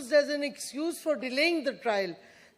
used as an excuse for delaying the trial.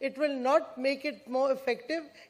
It will not make it more effective.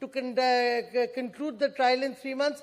to conclude the trial in 3 months.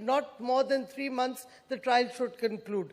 not more than 3 months the trial should conclude.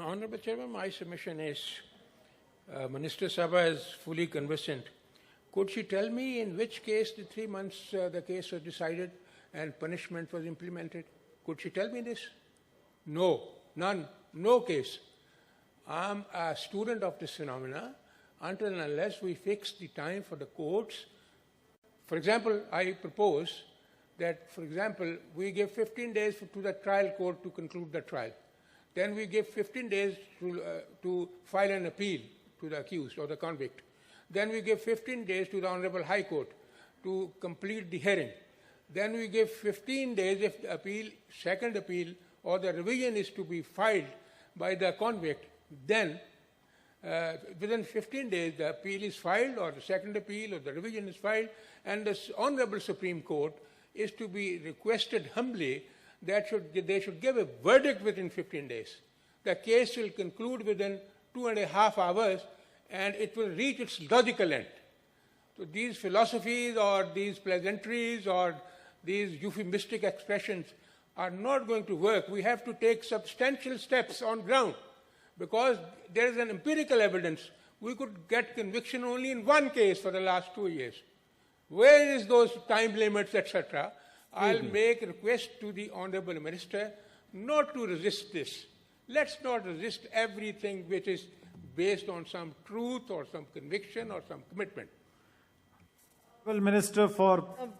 Honorable Chairman, my submission is Minister Sabha is fully conversant. Could she tell me in which case the 3 months the case was decided and punishment was implemented? Could she tell me this? No, none, no case. I'm a student of this phenomena until and unless we fix the time for the courts. For example, I propose that, for example, we give 15 days to the trial court to conclude the trial. Then we give 15 days to file an appeal to the accused or the convict. Then we give 15 days to the Honorable High Court to complete the hearing. Then we give 15 days if the appeal, second appeal or the revision is to be filed by the convict. Then within 15 days the appeal is filed or the second appeal or the revision is filed, and the Honorable Supreme Court is to be requested humbly that they should give a verdict within 15 days. The case will conclude within 2.5 hours and it will reach its logical end. So these philosophies or these pleasantries or these euphemistic expressions are not going to work. We have to take substantial steps on ground because there is an empirical evidence. We could get conviction only in one case for the last 2 years. Where is those time limits, etc.? I'll make a request to the Honorable Minister not to resist this. Let's not resist everything which is based on some truth or some conviction or some commitment. Well, Minister for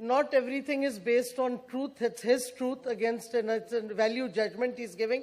not everything is based on truth. It's his truth against a value judgment he's giving.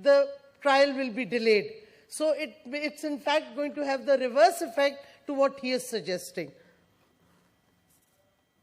the trial will be delayed. So it's in fact going to have the reverse effect to what he is suggesting.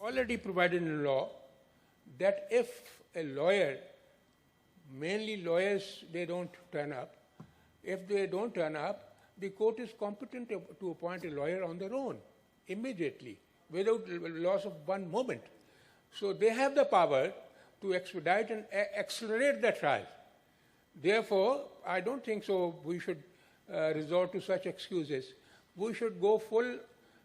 Already provided in law that if a lawyer, mainly lawyers, they don't turn up. If they don't turn up, the court is competent to appoint a lawyer on their own immediately without loss of one moment. So they have the power to expedite and accelerate the trial. Therefore, I don't think so we should resort to such excuses. We should go full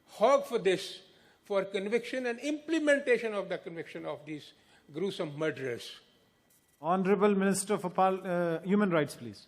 hog for this, for conviction and implementation of the conviction of these gruesome murderers. Honorable Minister for Human Rights, please.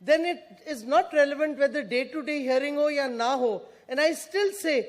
then it is not relevant whether day-to-day hearing ho ya na ho. And I still say,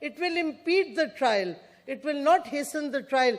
it will impede the trial. It will not hasten the trial.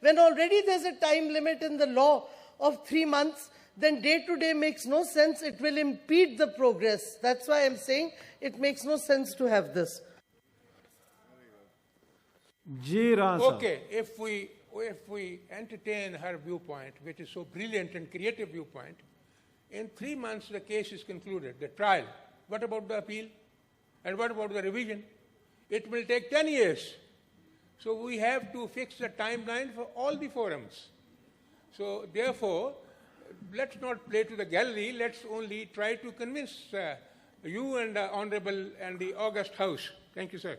When already there's a time limit in the law of 3 months, then day-to-day makes no sense. It will impede the progress. That's why I'm saying it makes no sense to have this. Okay, if we entertain her viewpoint, which is so brilliant and creative viewpoint, in 3 months the case is concluded, the trial. What about the appeal? And what about the revision? It will take 10 years. So we have to fix the timeline for all the forums. So therefore, let's not play to the gallery. Let's only try to convince you and the Honorable and the August House. Thank you, sir.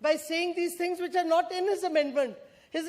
by saying these things which are not in his amendment. His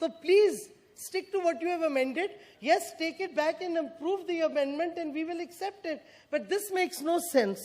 So please stick to what you have amended. Yes, take it back and improve the amendment and we will accept it. But this makes no sense.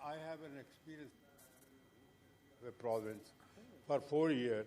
I have an experience with province for 4 years.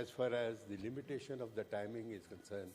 as far as the limitation of the timing is concerned,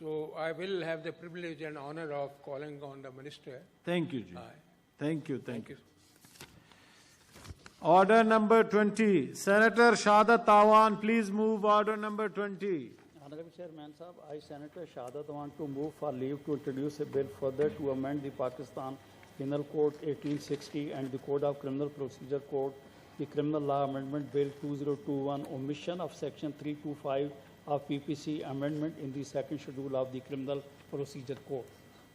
So I will have the privilege and honor of calling on the minister. Thank you, ji. Aye. Thank you. Thank you. Order number 20. Senator Shahadat Awan, please move order number 20. Honorable Chairman Sahab, I, Senator Shahadat want to move for leave to introduce a bill further to amend the Pakistan Penal Code 1860 and the Code of Criminal Procedure Code, the Criminal Law Amendment Bill 2021, omission of Section 325 of PPC amendment in the second schedule of the Criminal Procedure Code.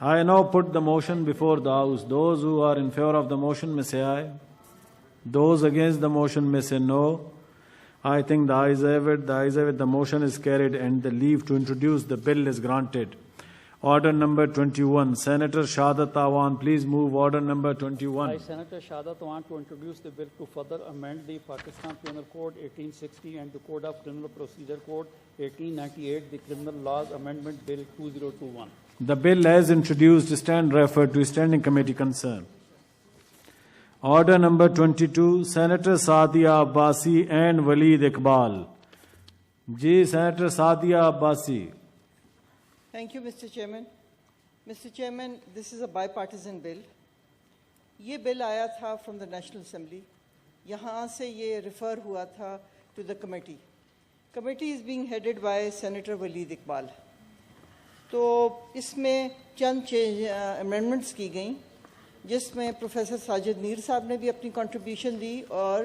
I now put the motion before the House. Those who are in favor of the motion may say aye. Those against the motion may say no. I think the ayes have it. The ayes have it. The motion is carried and the leave to introduce the bill is granted. Order number 21. Senator Shahadat Awan, please move order number 21. I, Senator Shahadat want to introduce the bill to further amend the Pakistan Penal Code 1860 and the Code of Criminal Procedure Code 1898, the Criminal Laws Amendment Bill 2021. The bill as introduced stand referred to standing committee concern. Order number 22, Senator Sadia Abbasi and Waleed Iqbal. Ji, Senator Sadia Abbasi. Thank you, Mr. Chairman. Mr. Chairman, this is a bipartisan bill. یہ بل آیا تھا from the national assembly, یہاں سے یہ refer ہوا تھا to the committee. Committee is being headed by senator Waleed Iqbal. تو اس میں چند امینڈمنٹس کی گئیں جس میں پروفیسر ساجد میر صاحب نے بھی اپنی کنٹریبیوشن دی اور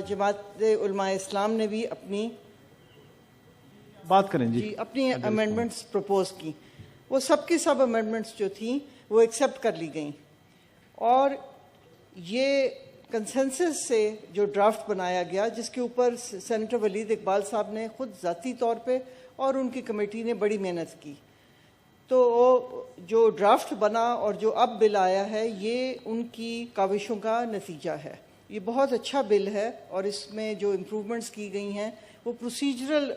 جماعت علماء اسلام نے بھی اپنی بات کریں جی اپنی امینڈمنٹس پروپوز کی. وہ سب کی سب امینڈمنٹس جو تھیں وہ ایکسیپٹ کر لی گئیں, اور یہ کنسنسس سے جو ڈرافٹ بنایا گیا جس کے اوپر سینیٹر ولید اقبال صاحب نے خود ذاتی طور پہ اور ان کی کمیٹی نے بڑی محنت کی, تو جو ڈرافٹ بنا اور جو اب بل آیا ہے یہ ان کی کاوشوں کا نتیجہ ہے. یہ بہت اچھا بل ہے اور اس میں جو امپروومنٹس کی گئی ہیں وہ پروسیجرل,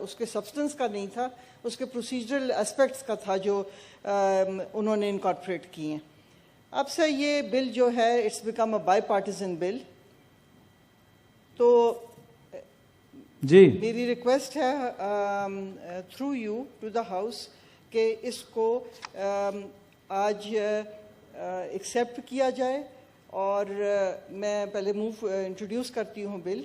اس کے سبسٹنس کا نہیں تھا, اس کے پروسیجرل اسپیکٹس کا تھا جو انہوں نے انکارپوریٹ کی ہیں. اب سے یہ بل جو ہے it's become a bipartisan bill. تو جی میری ریکویسٹ ہے through you to the house کہ اس کو آج ایکسیپٹ کیا جائے, اور میں پہلے انٹروڈیوس کرتی ہوں بل.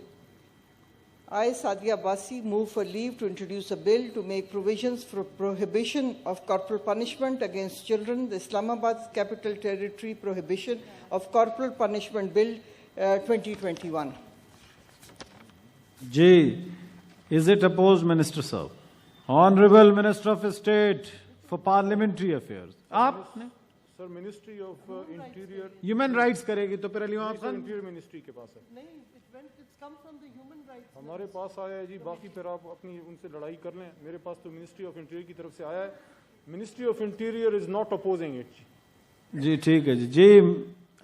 I, Sadia Abbasi, move for leave to introduce a bill to make provisions for prohibition of corporal punishment against children, the Islamabad Capital Territory Prohibition of Corporal Punishment Bill 2021. Ji, is it opposed, Minister Sahab? Honorable Minister of State for Parliamentary Affairs. آپ نے sir ministry of interior human rights کرے گی تو پھر Ali Muhammad Khan interior ministry کے پاس ہے. ہمارے پاس آیا ہے جی, باقی پھر آپ اپنی ان سے لڑائی کر لیں. میرے پاس تو منسٹری آف انٹیریئر کی طرف سے آیا ہے. Ministry of interior is not opposing it. جی ٹھیک ہے جی. جی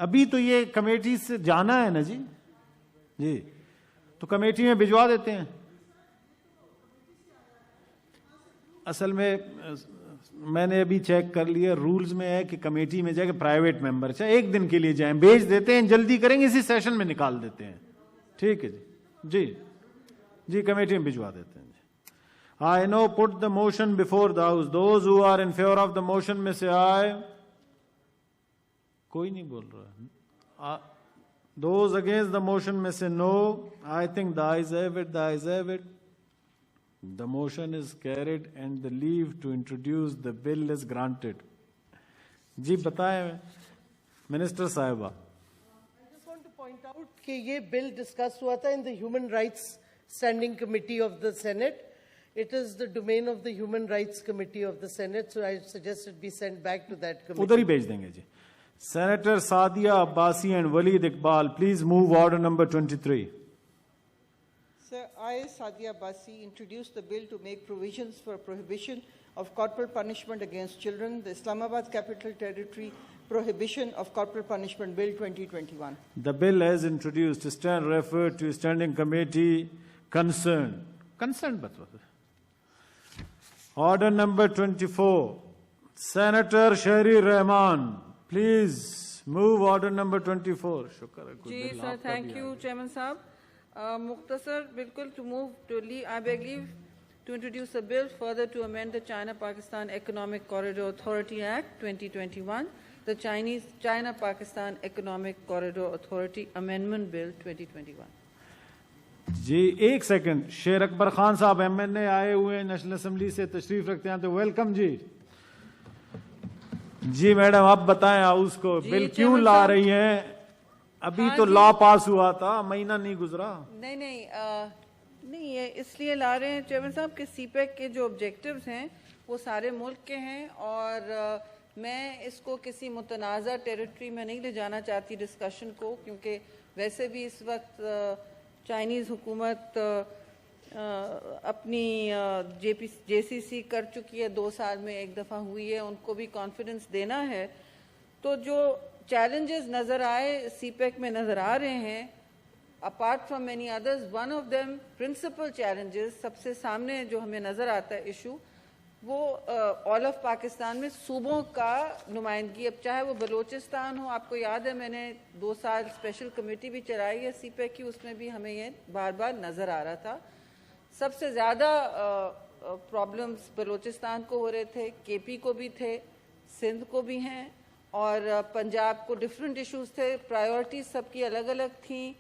ابھی تو یہ کمیٹی سے جانا ہے نا جی, جی تو کمیٹی میں بھجوا دیتے ہیں. اصل میں نے ابھی چیک کر لیا, رولز میں ہے کہ کمیٹی میں جا کے پرائیویٹ ممبر چاہے ایک دن کے لیے جائیں, بھیج دیتے ہیں, جلدی کریں گے اسی سیشن میں نکال دیتے ہیں. ٹھیک ہے جی. جی جی کمیٹی میں بھجوا دیتے ہیں. I now put the motion before the house. Those who are in favor of the motion میں سے aye. کوئی نہیں بول رہا. Those against the motion میں سے no. I think the ayes have it. The ayes have it. The motion is carried and the leave to introduce the bill is granted. جی بتائیں minister صاحبہ. کہ یہ بل ڈسکس ہوا تھا in the human rights standing committee of the senate. It is the domain of the human rights committee of the senate, so I suggest it be sent back to that committee. ادھر ہی بھیج دیں گے جی. Senator Sadia Abbasi and Waleed Iqbal, please move order number 23. Sir, I, Sadia Abbasi, introduce the bill to make provisions for prohibition of corporal punishment against children, the Islamabad Capital Territory Prohibition of Corporal Punishment Bill 2021. The bill as introduced stand referred to standing committee concerned. Concerned بتوا. Order number 24. Senator Shahri Rahman, please move order number 24. شکر ہے. جی سر, thank you Chairman صاحب. مختصر بالکل to move to leave, I beg leave to introduce a bill further to amend the China-Pakistan Economic Corridor Authority Act 2021, the China-Pakistan Economic Corridor Authority Amendment Bill 2021. جی ایک second, شیر اکبر خان صاحب M N اے آئے ہوئے ہیں national assembly سے, تشریف رکھتے ہیں تو ویلکم جی. جی میڈم آپ بتائیں ہاؤس کو بل کیوں لا رہی ہیں؟ ابھی تو لا پاس ہوا تھا, مہینہ نہیں گزرا. نہیں یہ اس لیے لا رہے ہیں چیئرمین صاحب کہ سی پیک کے جو آبجیکٹیوز ہیں وہ سارے ملک کے ہیں, اور میں اس کو کسی متنازع ٹیریٹری میں نہیں لے جانا چاہتی ڈسکشن کو, کیونکہ ویسے بھی اس وقت چائنیز حکومت اپنی جے سی سی کر چکی ہے, 2 سال میں ایک دفعہ ہوئی ہے, ان کو بھی کانفیڈنس دینا ہے. تو جو چیلنجز نظر آئے سی پیک میں نظر آ رہے ہیں, apart from many others, one of them principal challenges سب سے سامنے جو ہمیں نظر آتا ہے ایشو, وہ آل آف پاکستان میں صوبوں کا نمائندگی، اب چاہے وہ بلوچستان ہو، آپ کو یاد ہے میں نے 2 سال اسپیشل کمیٹی بھی چلائی ہے سی پیک کی، اس میں بھی ہمیں یہ بار بار نظر آ رہا تھا. سب سے زیادہ پرابلمز بلوچستان کو ہو رہے تھے، کے پی کو بھی تھے، سندھ کو بھی ہیں، اور پنجاب کو ڈفرینٹ ایشوز تھے. پرائیورٹیز سب کی الگ الگ تھیں،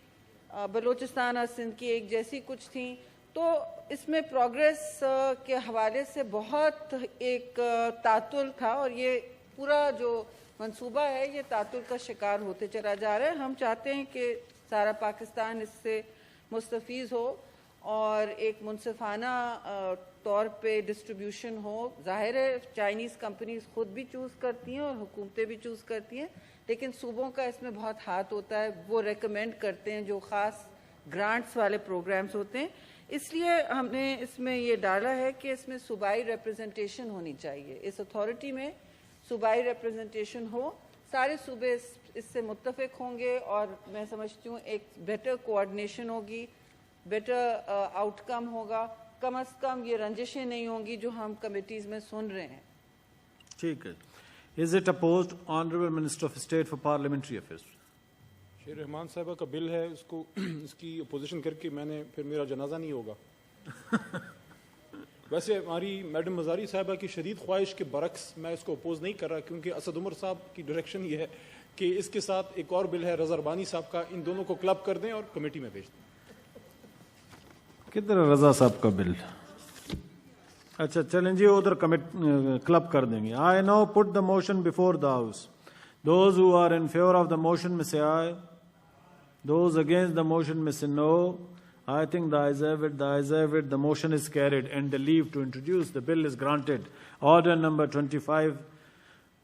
بلوچستان اور سندھ کی ایک جیسی کچھ تھیں. تو اس میں پروگریس کے حوالے سے بہت ایک تعطل تھا، اور یہ پورا جو منصوبہ ہے یہ تعطل کا شکار ہوتے چلا جا رہا ہے. ہم چاہتے ہیں کہ سارا پاکستان اس سے مستفیض ہو اور ایک منصفانہ طور پہ ڈسٹریبیوشن ہو. ظاہر ہے چائنیز کمپنیز خود بھی چوز کرتی ہیں اور حکومتیں بھی چوز کرتی ہیں، لیکن صوبوں کا اس میں بہت ہاتھ ہوتا ہے. وہ ریکمینڈ کرتے ہیں جو خاص گرانٹس والے پروگرامز ہوتے ہیں. اس لیے ہم نے اس میں یہ ڈالا ہے کہ اس میں صوبائی ریپرزنٹیشن ہونی چاہیے. اس اتھارٹی میں صوبائی ریپرزنٹیشن ہو، سارے صوبے اس سے متفق ہوں گے، اور میں سمجھتی ہوں ایک بیٹر کوآرڈینیشن ہوگی، بیٹر آؤٹ کم ہوگا. کم از کم یہ رنجشیں نہیں ہوں گی جو ہم کمیٹیز میں سن رہے ہیں. ٹھیک ہے. Is it opposed, Honorable Minister of State for Parliamentary Affairs? شیر رحمان صاحبہ کا بل ہے، اس کو اس کی اپوزیشن کر کے میں نے پھر میرا جنازہ نہیں ہوگا. ویسے ہماری میڈم مزاری صاحبہ کی شدید خواہش کے برعکس میں اس کو اپوز نہیں کر رہا، کیونکہ اسد عمر صاحب کی ڈائریکشن یہ ہے کہ اس کے ساتھ ایک اور بل ہے رضا ربانی صاحب کا، ان دونوں کو کلب کر دیں اور کمیٹی میں بھیج دیں. کدھر ہے رضا صاحب کا بل؟ اچھا چلیں جی ادھر کلب کر دیں گے. I now put the motion before the House. Those who are in favor of the motion may say aye. Those against the motion may say no. I think the ayes have it, the ayes have it. The motion is carried and the leave to introduce the bill is granted. Order number 25.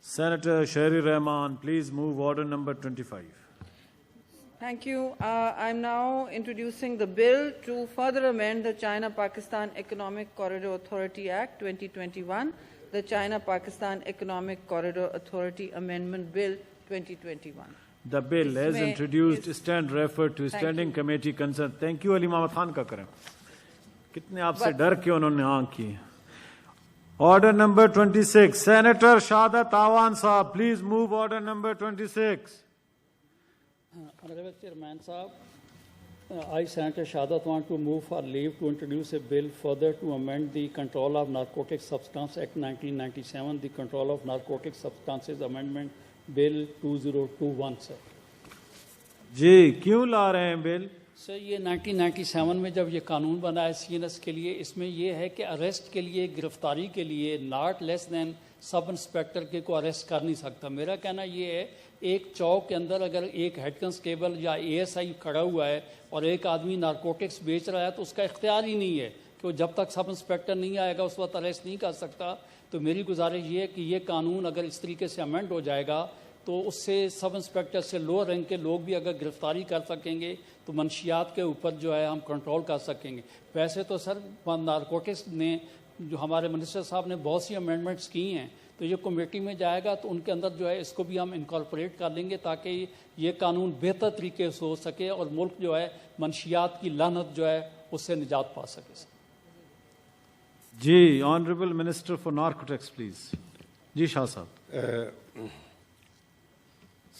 Senator Shahri Rahman, please move order number 25. Thank you. I'm now introducing the bill to further amend the China-Pakistan Economic Corridor Authority Act 2021, the China-Pakistan Economic Corridor Authority Amendment Bill 2021. The bill as introduced stand referred to standing committee concerned. Thank you. Ali Muhammad Khan ka karein. Kitne aap se dar ke unhone aankh ki. Order number 26. Senator Shahadat Awan Sahab, please move order number 26. Honorable Chairman Sahab, I, Senator Shahadat, want to move for leave to introduce a bill further to amend the Control of Narcotic Substance Act 1997, the Control of Narcotic Substances Amendment Bill 2021, sir. جی کیوں لا رہے ہیں بل؟ سر یہ 1997 میں جب یہ قانون بنا ہے سی این ایس کے لیے، اس میں یہ ہے کہ اریسٹ کے لیے، گرفتاری کے لیے not less then sub inspector کے کو اریسٹ کر نہیں سکتا. میرا کہنا یہ ہے ایک چوک کے اندر اگر ایک ہیڈ کنسٹیبل یا اے ایس آئی کھڑا ہوا ہے اور ایک آدمی نارکوٹکس بیچ رہا ہے تو اس کا اختیار ہی نہیں ہے کہ وہ جب تک سب انسپیکٹر نہیں آئے گا اس وقت اریسٹ نہیں کر سکتا. تو میری گزارش یہ ہے کہ یہ قانون اگر اس طریقے سے امینڈ ہو جائے گا تو اس سے سب انسپیکٹر سے لوور رینک کے لوگ بھی اگر گرفتاری کر سکیں گے تو منشیات کے اوپر جو ہے ہم کنٹرول کر سکیں گے. ویسے تو سر نارکوٹکس نے جو ہمارے منسٹر صاحب نے بہت سی امینڈمنٹس کی ہیں، تو یہ کمیٹی میں جائے گا تو ان کے اندر جو ہے اس کو بھی ہم انکارپوریٹ کر لیں گے تاکہ یہ قانون بہتر طریقے سے ہو سکے اور ملک جو ہے منشیات کی لعنت جو ہے اس سے نجات پا سکے. جی honourable minister for narcotics please. جی شاہ صاحب.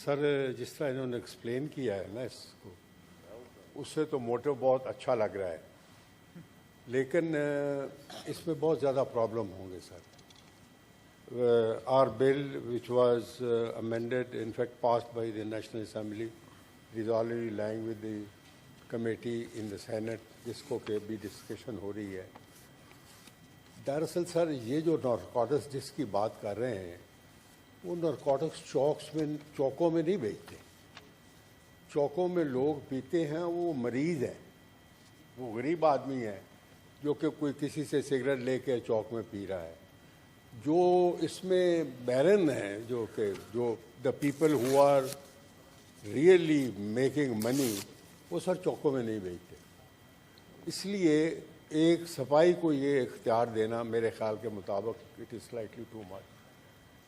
سر جس طرح انہوں نے ایکسپلین کیا ہے نا اس کو، اس سے تو موٹو بہت اچھا لگ رہا ہے، لیکن اس میں بہت زیادہ پرابلم ہوں گے سر. Our bill which was amended, in fact passed by the National Assembly, it is already lying with the committee in the Senate, جس کو کہ بھی ڈسکشن ہو رہی ہے. دراصل سر یہ جو نارکوٹکس جس کی بات کر رہے ہیں وہ نارکوٹکس چوکوں میں نہیں بیچتے. چوکوں میں لوگ پیتے ہیں وہ مریض ہیں، وہ غریب آدمی ہے جو کہ کوئی کسی سے سگریٹ لے کے چوک میں پی رہا ہے. جو اس میں بیرن ہیں جو the people who are really making money, وہ سر چوکوں میں نہیں بیچتے. اس لیے ایک صفائی کو یہ اختیار دینا میرے خیال کے مطابق it is slightly too much.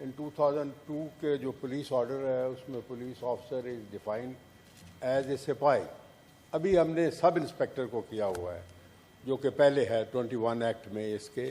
In 2002 کے جو پولیس آرڈر ہے اس میں police officer is defined as a سپاہی. ابھی ہم نے سب انسپیکٹر کو کیا ہوا ہے جو کہ پہلے ہے 21 ایکٹ میں اس کے.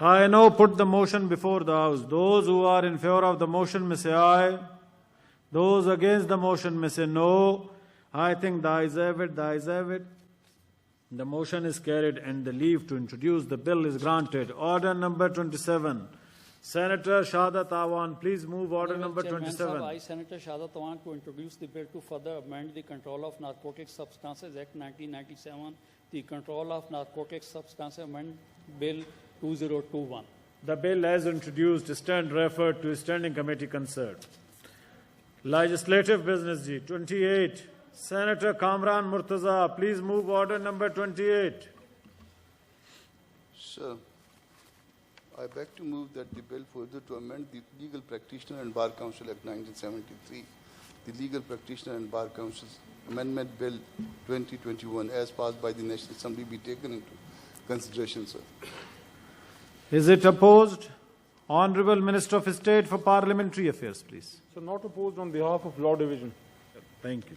I now put the motion before the House. Those who are in favor of the motion may say aye. Those against the motion may say no. I think the ayes have it, the ayes have it. The motion is carried and the leave to introduce the bill is granted. Order number 27. Senator Shahadat Awan, please move order number 27. I, Senator Shahadat Awan, to introduce the bill to further amend the Control of Narcotic Substances Act 1997, the Control of Narcotic Substances Amendment Bill 2021. The bill as introduced stand referred to standing committee concerned. Legislative business G 28. Senator Kamran Murtaza, please move order number 28. Sir, I beg to move that the bill further to amend the Legal Practitioner and Bar Council Act 1973, the Legal Practitioner and Bar Council's Amendment Bill 2021 as passed by the National Assembly be taken into consideration, sir. Is it opposed? Honorable Minister of State for Parliamentary Affairs, please. So not opposed on behalf of Law Division. Thank you.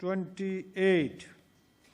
28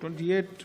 28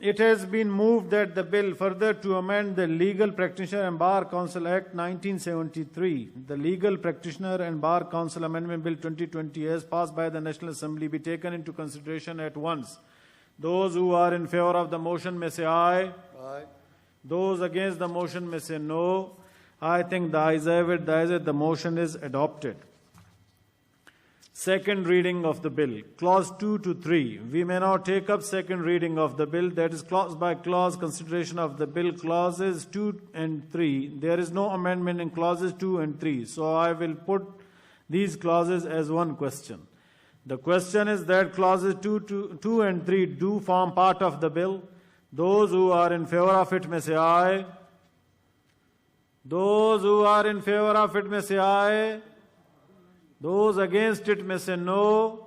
It has been moved that the bill further to amend the Legal Practitioner and Bar Council Act 1973, the Legal Practitioner and Bar Council Amendment Bill 2020 as passed by the National Assembly be taken into consideration at once. Those who are in favor of the motion may say aye. Aye. Those against the motion may say no. I think the ayes have it, the ayes have it, the motion is adopted. Second reading of the bill, clause 2 to 3. We may now take up second reading of the bill, that is clause by clause consideration of the bill, clauses 2 and 3. There is no amendment in clauses 2 and 3, so I will put these clauses as one question. The question is that clauses 2 and 3 do form part of the bill. Those who are in favor of it may say aye. Those who are in favor of it may say aye. Those against it may say no.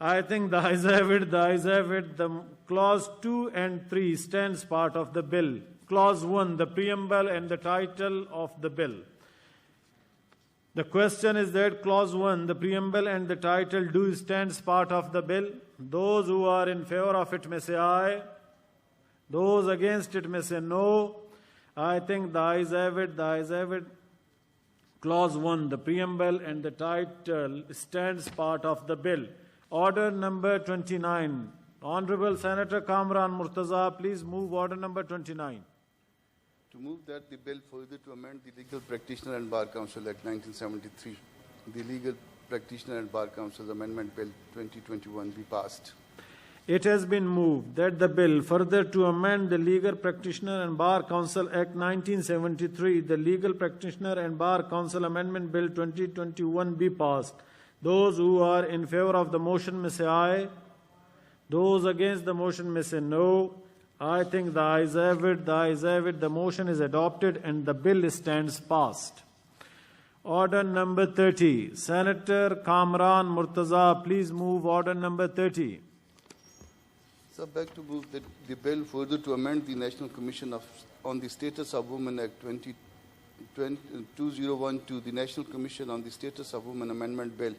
I think the ayes have it, the ayes have it. The clause 2 and 3 stands part of the bill. Clause 1, the preamble and the title of the bill. The question is that clause 1, the preamble and the title do stands part of the bill. Those who are in favor of it may say aye. Those against it may say no. I think the ayes have it, the ayes have it. Clause 1, the preamble and the title stands part of the bill. Order number 29. Honorable Senator Kamran Murtaza, please move order number 29. To move that the bill further to amend the Legal Practitioner and Bar Council Act 1973, the Legal Practitioner and Bar Council Amendment Bill 2021 be passed. It has been moved that the bill further to amend the Legal Practitioner and Bar Council Act 1973, the Legal Practitioner and Bar Council Amendment Bill 2021 be passed. Those who are in favor of the motion may say aye. Those against the motion may say no. I think the ayes have it, the ayes have it. The motion is adopted and the bill stands passed. Order number 30. Senator Kamran Murtaza, please move order number 30. Sir, I beg to move that the bill further to amend the National Commission on the Status of Women Act 2001 to the National Commission on the Status of Women Amendment Bill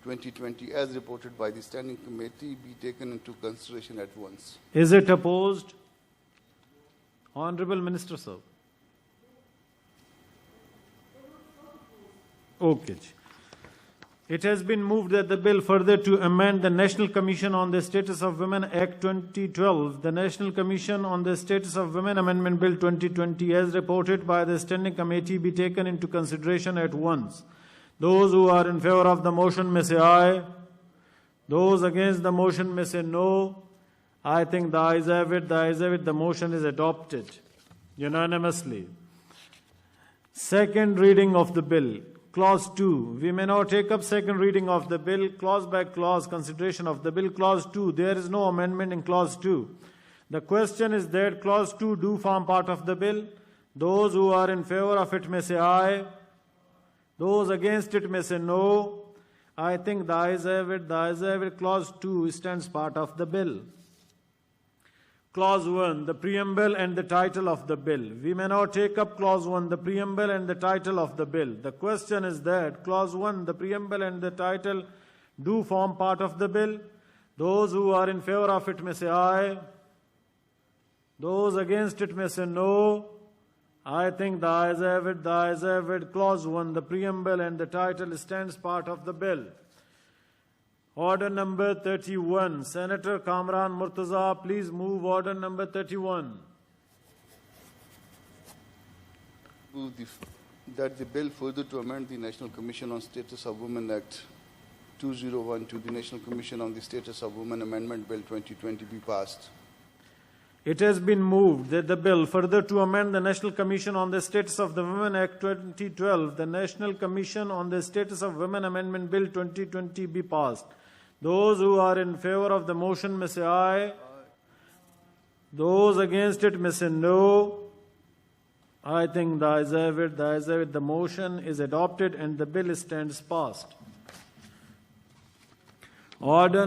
2020 as reported by the Standing Committee be taken into consideration at once. Is it opposed? Honorable Minister, sir. Okay. It has been moved that the bill further to amend the National Commission on the Status of Women Act 2012, the National Commission on the Status of Women Amendment Bill 2020 as reported by the Standing Committee be taken into consideration at once. Those who are in favor of the motion may say aye. Those against the motion may say no. I think the ayes have it, the ayes have it. The motion is adopted unanimously. Second reading of the bill. Clause 2. We may now take up second reading of the bill, clause by clause consideration of the bill. Clause 2. There is no amendment in clause 2. The question is that clause 2 do form part of the bill. Those who are in favor of it may say aye. Those against it may say no. I think the ayes have it, the ayes have it. Clause 2 stands part of the bill. Clause 1, the preamble and the title of the bill. We may now take up Clause 1, the preamble and the title of the bill. The question is that Clause 1, the preamble and the title do form part of the bill. Those who are in favor of it may say aye. Those against it may say no. I think the ayes have it, the ayes have it. Clause 1, the preamble and the title stands part of the bill. Order number 31. Senator Kamran Murtaza, please move order number 31. Move that the bill further to amend the National Commission on Status of Women Act 2001 to the National Commission on the Status of Women Amendment Bill 2020 be passed. It has been moved that the bill further to amend the National Commission on the Status of the Women Act 2012, the National Commission on the Status of Women Amendment Bill 2020 be passed. Those who are in favor of the motion may say aye. Those against it may say no. I think the ayes have it, the ayes have it. The motion is adopted and the bill stands passed. Order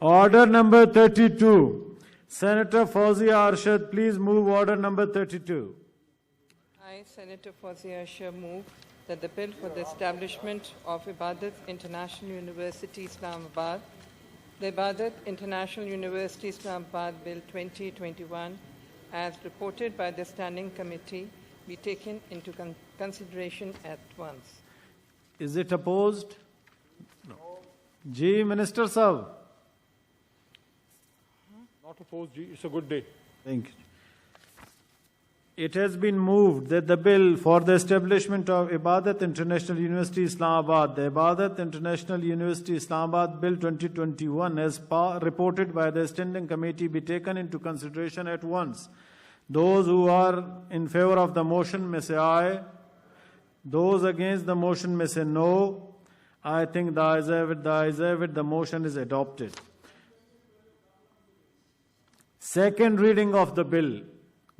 Order number 32. Senator Fawzia Arshad, please move order number 32. I, Senator Fawzia Arshad, move that the bill for the establishment of Ibadat International University Islamabad, the Ibadat International University Islamabad Bill 2021, as reported by the Standing Committee, be taken into consideration at once. Is it opposed? No. Ji, Minister Sahab. Not opposed, Ji. It's a good day. Thank you. It has been moved that the bill for the establishment of Ibadat International University Islamabad, the Ibadat International University Islamabad Bill 2021, as reported by the Standing Committee, be taken into consideration at once. Those who are in favor of the motion may say aye. Those against the motion may say no. I think the ayes have it, the ayes have it. The motion is adopted. Second reading of the bill.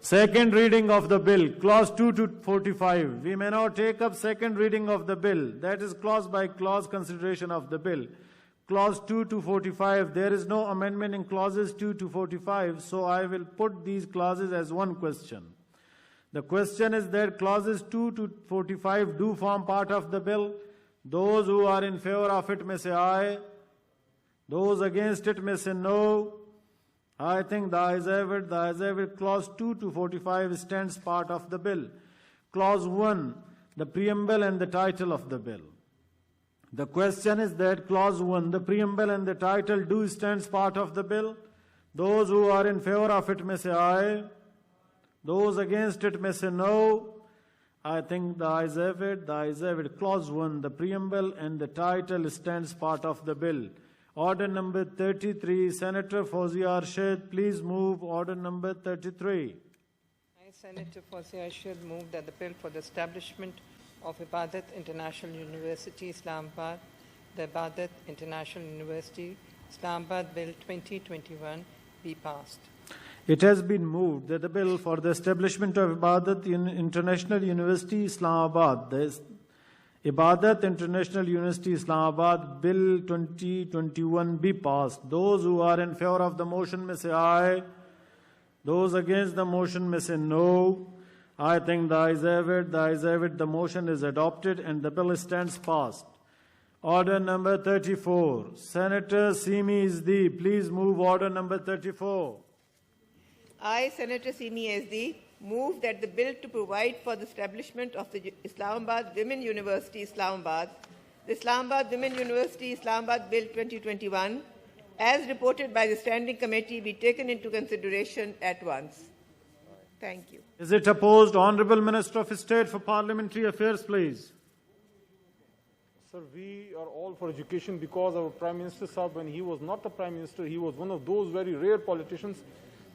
Second reading of the bill, clause 2 to 45. We may now take up second reading of the bill. That is clause by clause consideration of the bill. Clause 2 to 45. There is no amendment in clauses 2 to 45, so I will put these clauses as one question. The question is that clauses 2 to 45 do form part of the bill. Those who are in favor of it may say aye. Those against it may say no. I think the ayes have it, the ayes have it. Clause 2 to 45 stands part of the bill. Clause 1, the preamble and the title of the bill. The question is that clause 1, the preamble and the title do stands part of the bill. Those who are in favor of it may say aye. Those against it may say no. I think the ayes have it, the ayes have it. Clause 1, the preamble and the title stands part of the bill. Order number 33, Senator Fawzia Arshad, please move order number 33. I, Senator Fawzia Arshad, move that the bill for the establishment of Ibadat International University, Islamabad, the Ibadat International University, Islamabad Bill 2021 be passed. It has been moved that the bill for the establishment of Ibadat International University, Islamabad, the Ibadat International University, Islamabad Bill 2021 be passed. Those who are in favor of the motion may say aye. Those against the motion may say no. I think the ayes have it. The ayes have it. The motion is adopted and the bill stands passed. Order number 34. Senator Simi Izdi, please move order number 34. I, Senator Simi Izdi, move that the bill to provide for the establishment of the Islamabad Women University, Islamabad, the Islamabad Women University, Islamabad Bill 2021, as reported by the Standing Committee, be taken into consideration at once. Thank you. Is it opposed? Honorable Minister of State for Parliamentary Affairs, please. Sir, we are all for education because our Prime Minister Sahab, when he was not the Prime Minister, he was one of those very rare politicians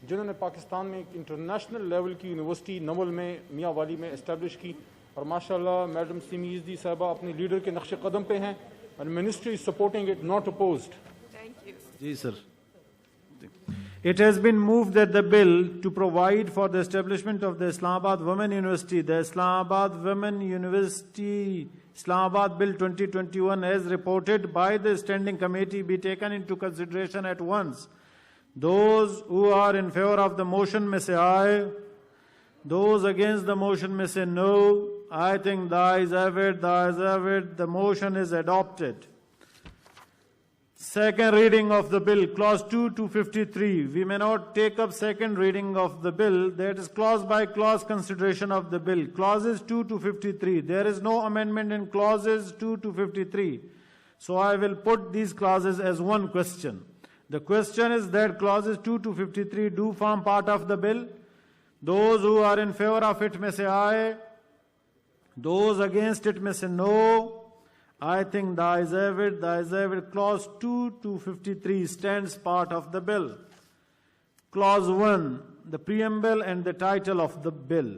جنہوں نے پاکستان میں ایک international level کی university نول میں میاں والی میں establish کی اور ماشاءاللہ میڈم سیمی عزدی صاحبہ اپنے لیڈر کے نقش قدم پہ ہیں اور ministry is supporting it, not opposed. Thank you. جی sir. It has been moved that the bill to provide for the establishment of the Islamabad Women University, the Islamabad Women University, Islamabad Bill 2021 as reported by the Standing Committee be taken into consideration at once. Those who are in favor of the motion may say aye. Those against the motion may say no. I think the ayes have it. The ayes have it. The motion is adopted. Second reading of the bill, clause 2 to 53. We may not take up second reading of the bill. That is clause by clause consideration of the bill. Clauses 2 to 53. There is no amendment in clauses 2 to 53. So I will put these clauses as one question. The question is that clauses 2 to 53 do form part of the bill. Those who are in favor of it may say aye. Those against it may say no. I think the ayes have it. The ayes have it. Clause 2 to 53 stands part of the bill. Clause 1, the preamble and the title of the bill.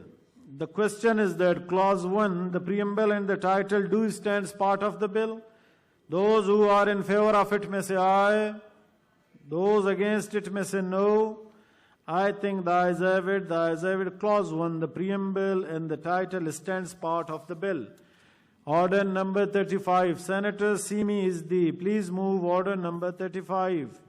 The question is that clause 1, the preamble and the title do stand part of the bill. Those who are in favor of it may say aye. Those against it may say no. I think the ayes have it. The ayes have it. Clause 1, the preamble and the title stands part of the bill. Order number 35. Senator Simi Izdi, please move order number 35.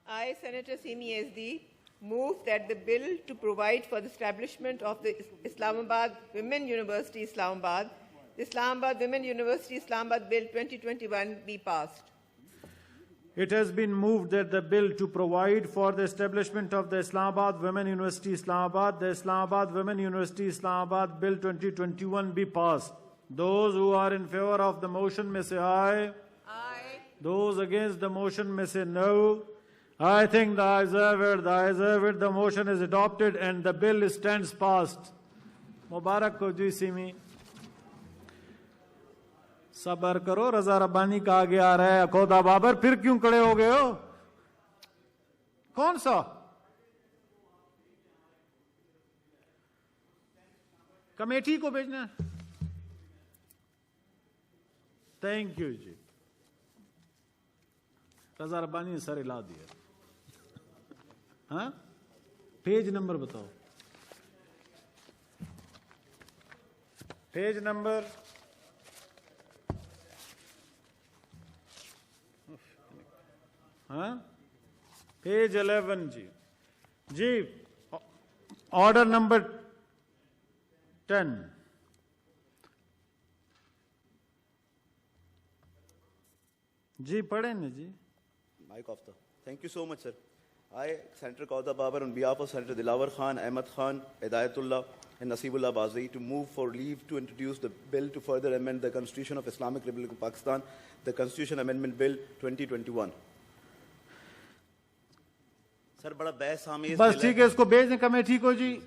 I, Senator Simi Izdi, move that the bill to provide for the establishment of the Islamabad Women University, Islamabad, the Islamabad Women University, Islamabad Bill 2021 be passed. It has been moved that the bill to provide for the establishment of the Islamabad Women University, Islamabad, the Islamabad Women University, Islamabad Bill 2021 be passed. Those who are in favor of the motion may say aye. Aye. Those against the motion may say no. I think the ayes have it. The ayes have it. The motion is adopted and the bill stands passed. Mubarak ko ji Simi. صبر کرو رضا ربانی کا آگے آ رہا ہے اکودا بابر پھر کیوں کڑے ہو گئے ہو کون سا کمیٹی کو بھیجنا تھینک یو جی رضا ربانی نے سر ہلا دیا ہاں پیج نمبر بتاؤ page number Page 11 ji. Order number 10. Ji, padhe na ji. Mike off the. Thank you so much, sir. I, Senator Kauda Babar, on behalf of Senator Dilawar Khan, Ahmed Khan, Hidayatullah, and Nasibullah Bazai, to move for leave to introduce the bill to further amend the Constitution of Islamic Republic of Pakistan, the Constitution Amendment Bill 2021. سر بڑا بحث آمیز بس ٹھیک ہے اس کو بھیج دیں کمیٹی کو جی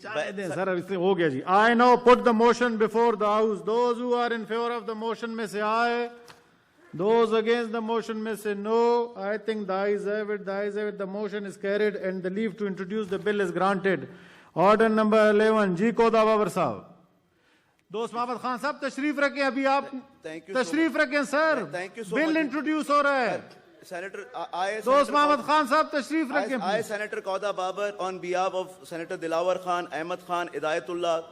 چاہے دیں سر اس سے ہو گیا جی. I now put the motion before the house. Those who are in favor of the motion may say aye. Those against the motion may say no. I think the ayes have it. The ayes have it. The motion is carried and the leave to introduce the bill is granted. Order number 11. Ji Koda Babar Sahab. دوست محمد خان صاحب تشریف رکھیں. ابھی آپ تشریف رکھیں سر. بل introduce ہو رہا ہے. Senator, دوست محمد خان صاحب تشریف رکھیں. I, Senator Kauda Babar, on behalf of Senator Dilawar Khan, Ahmed Khan, Hidayatullah,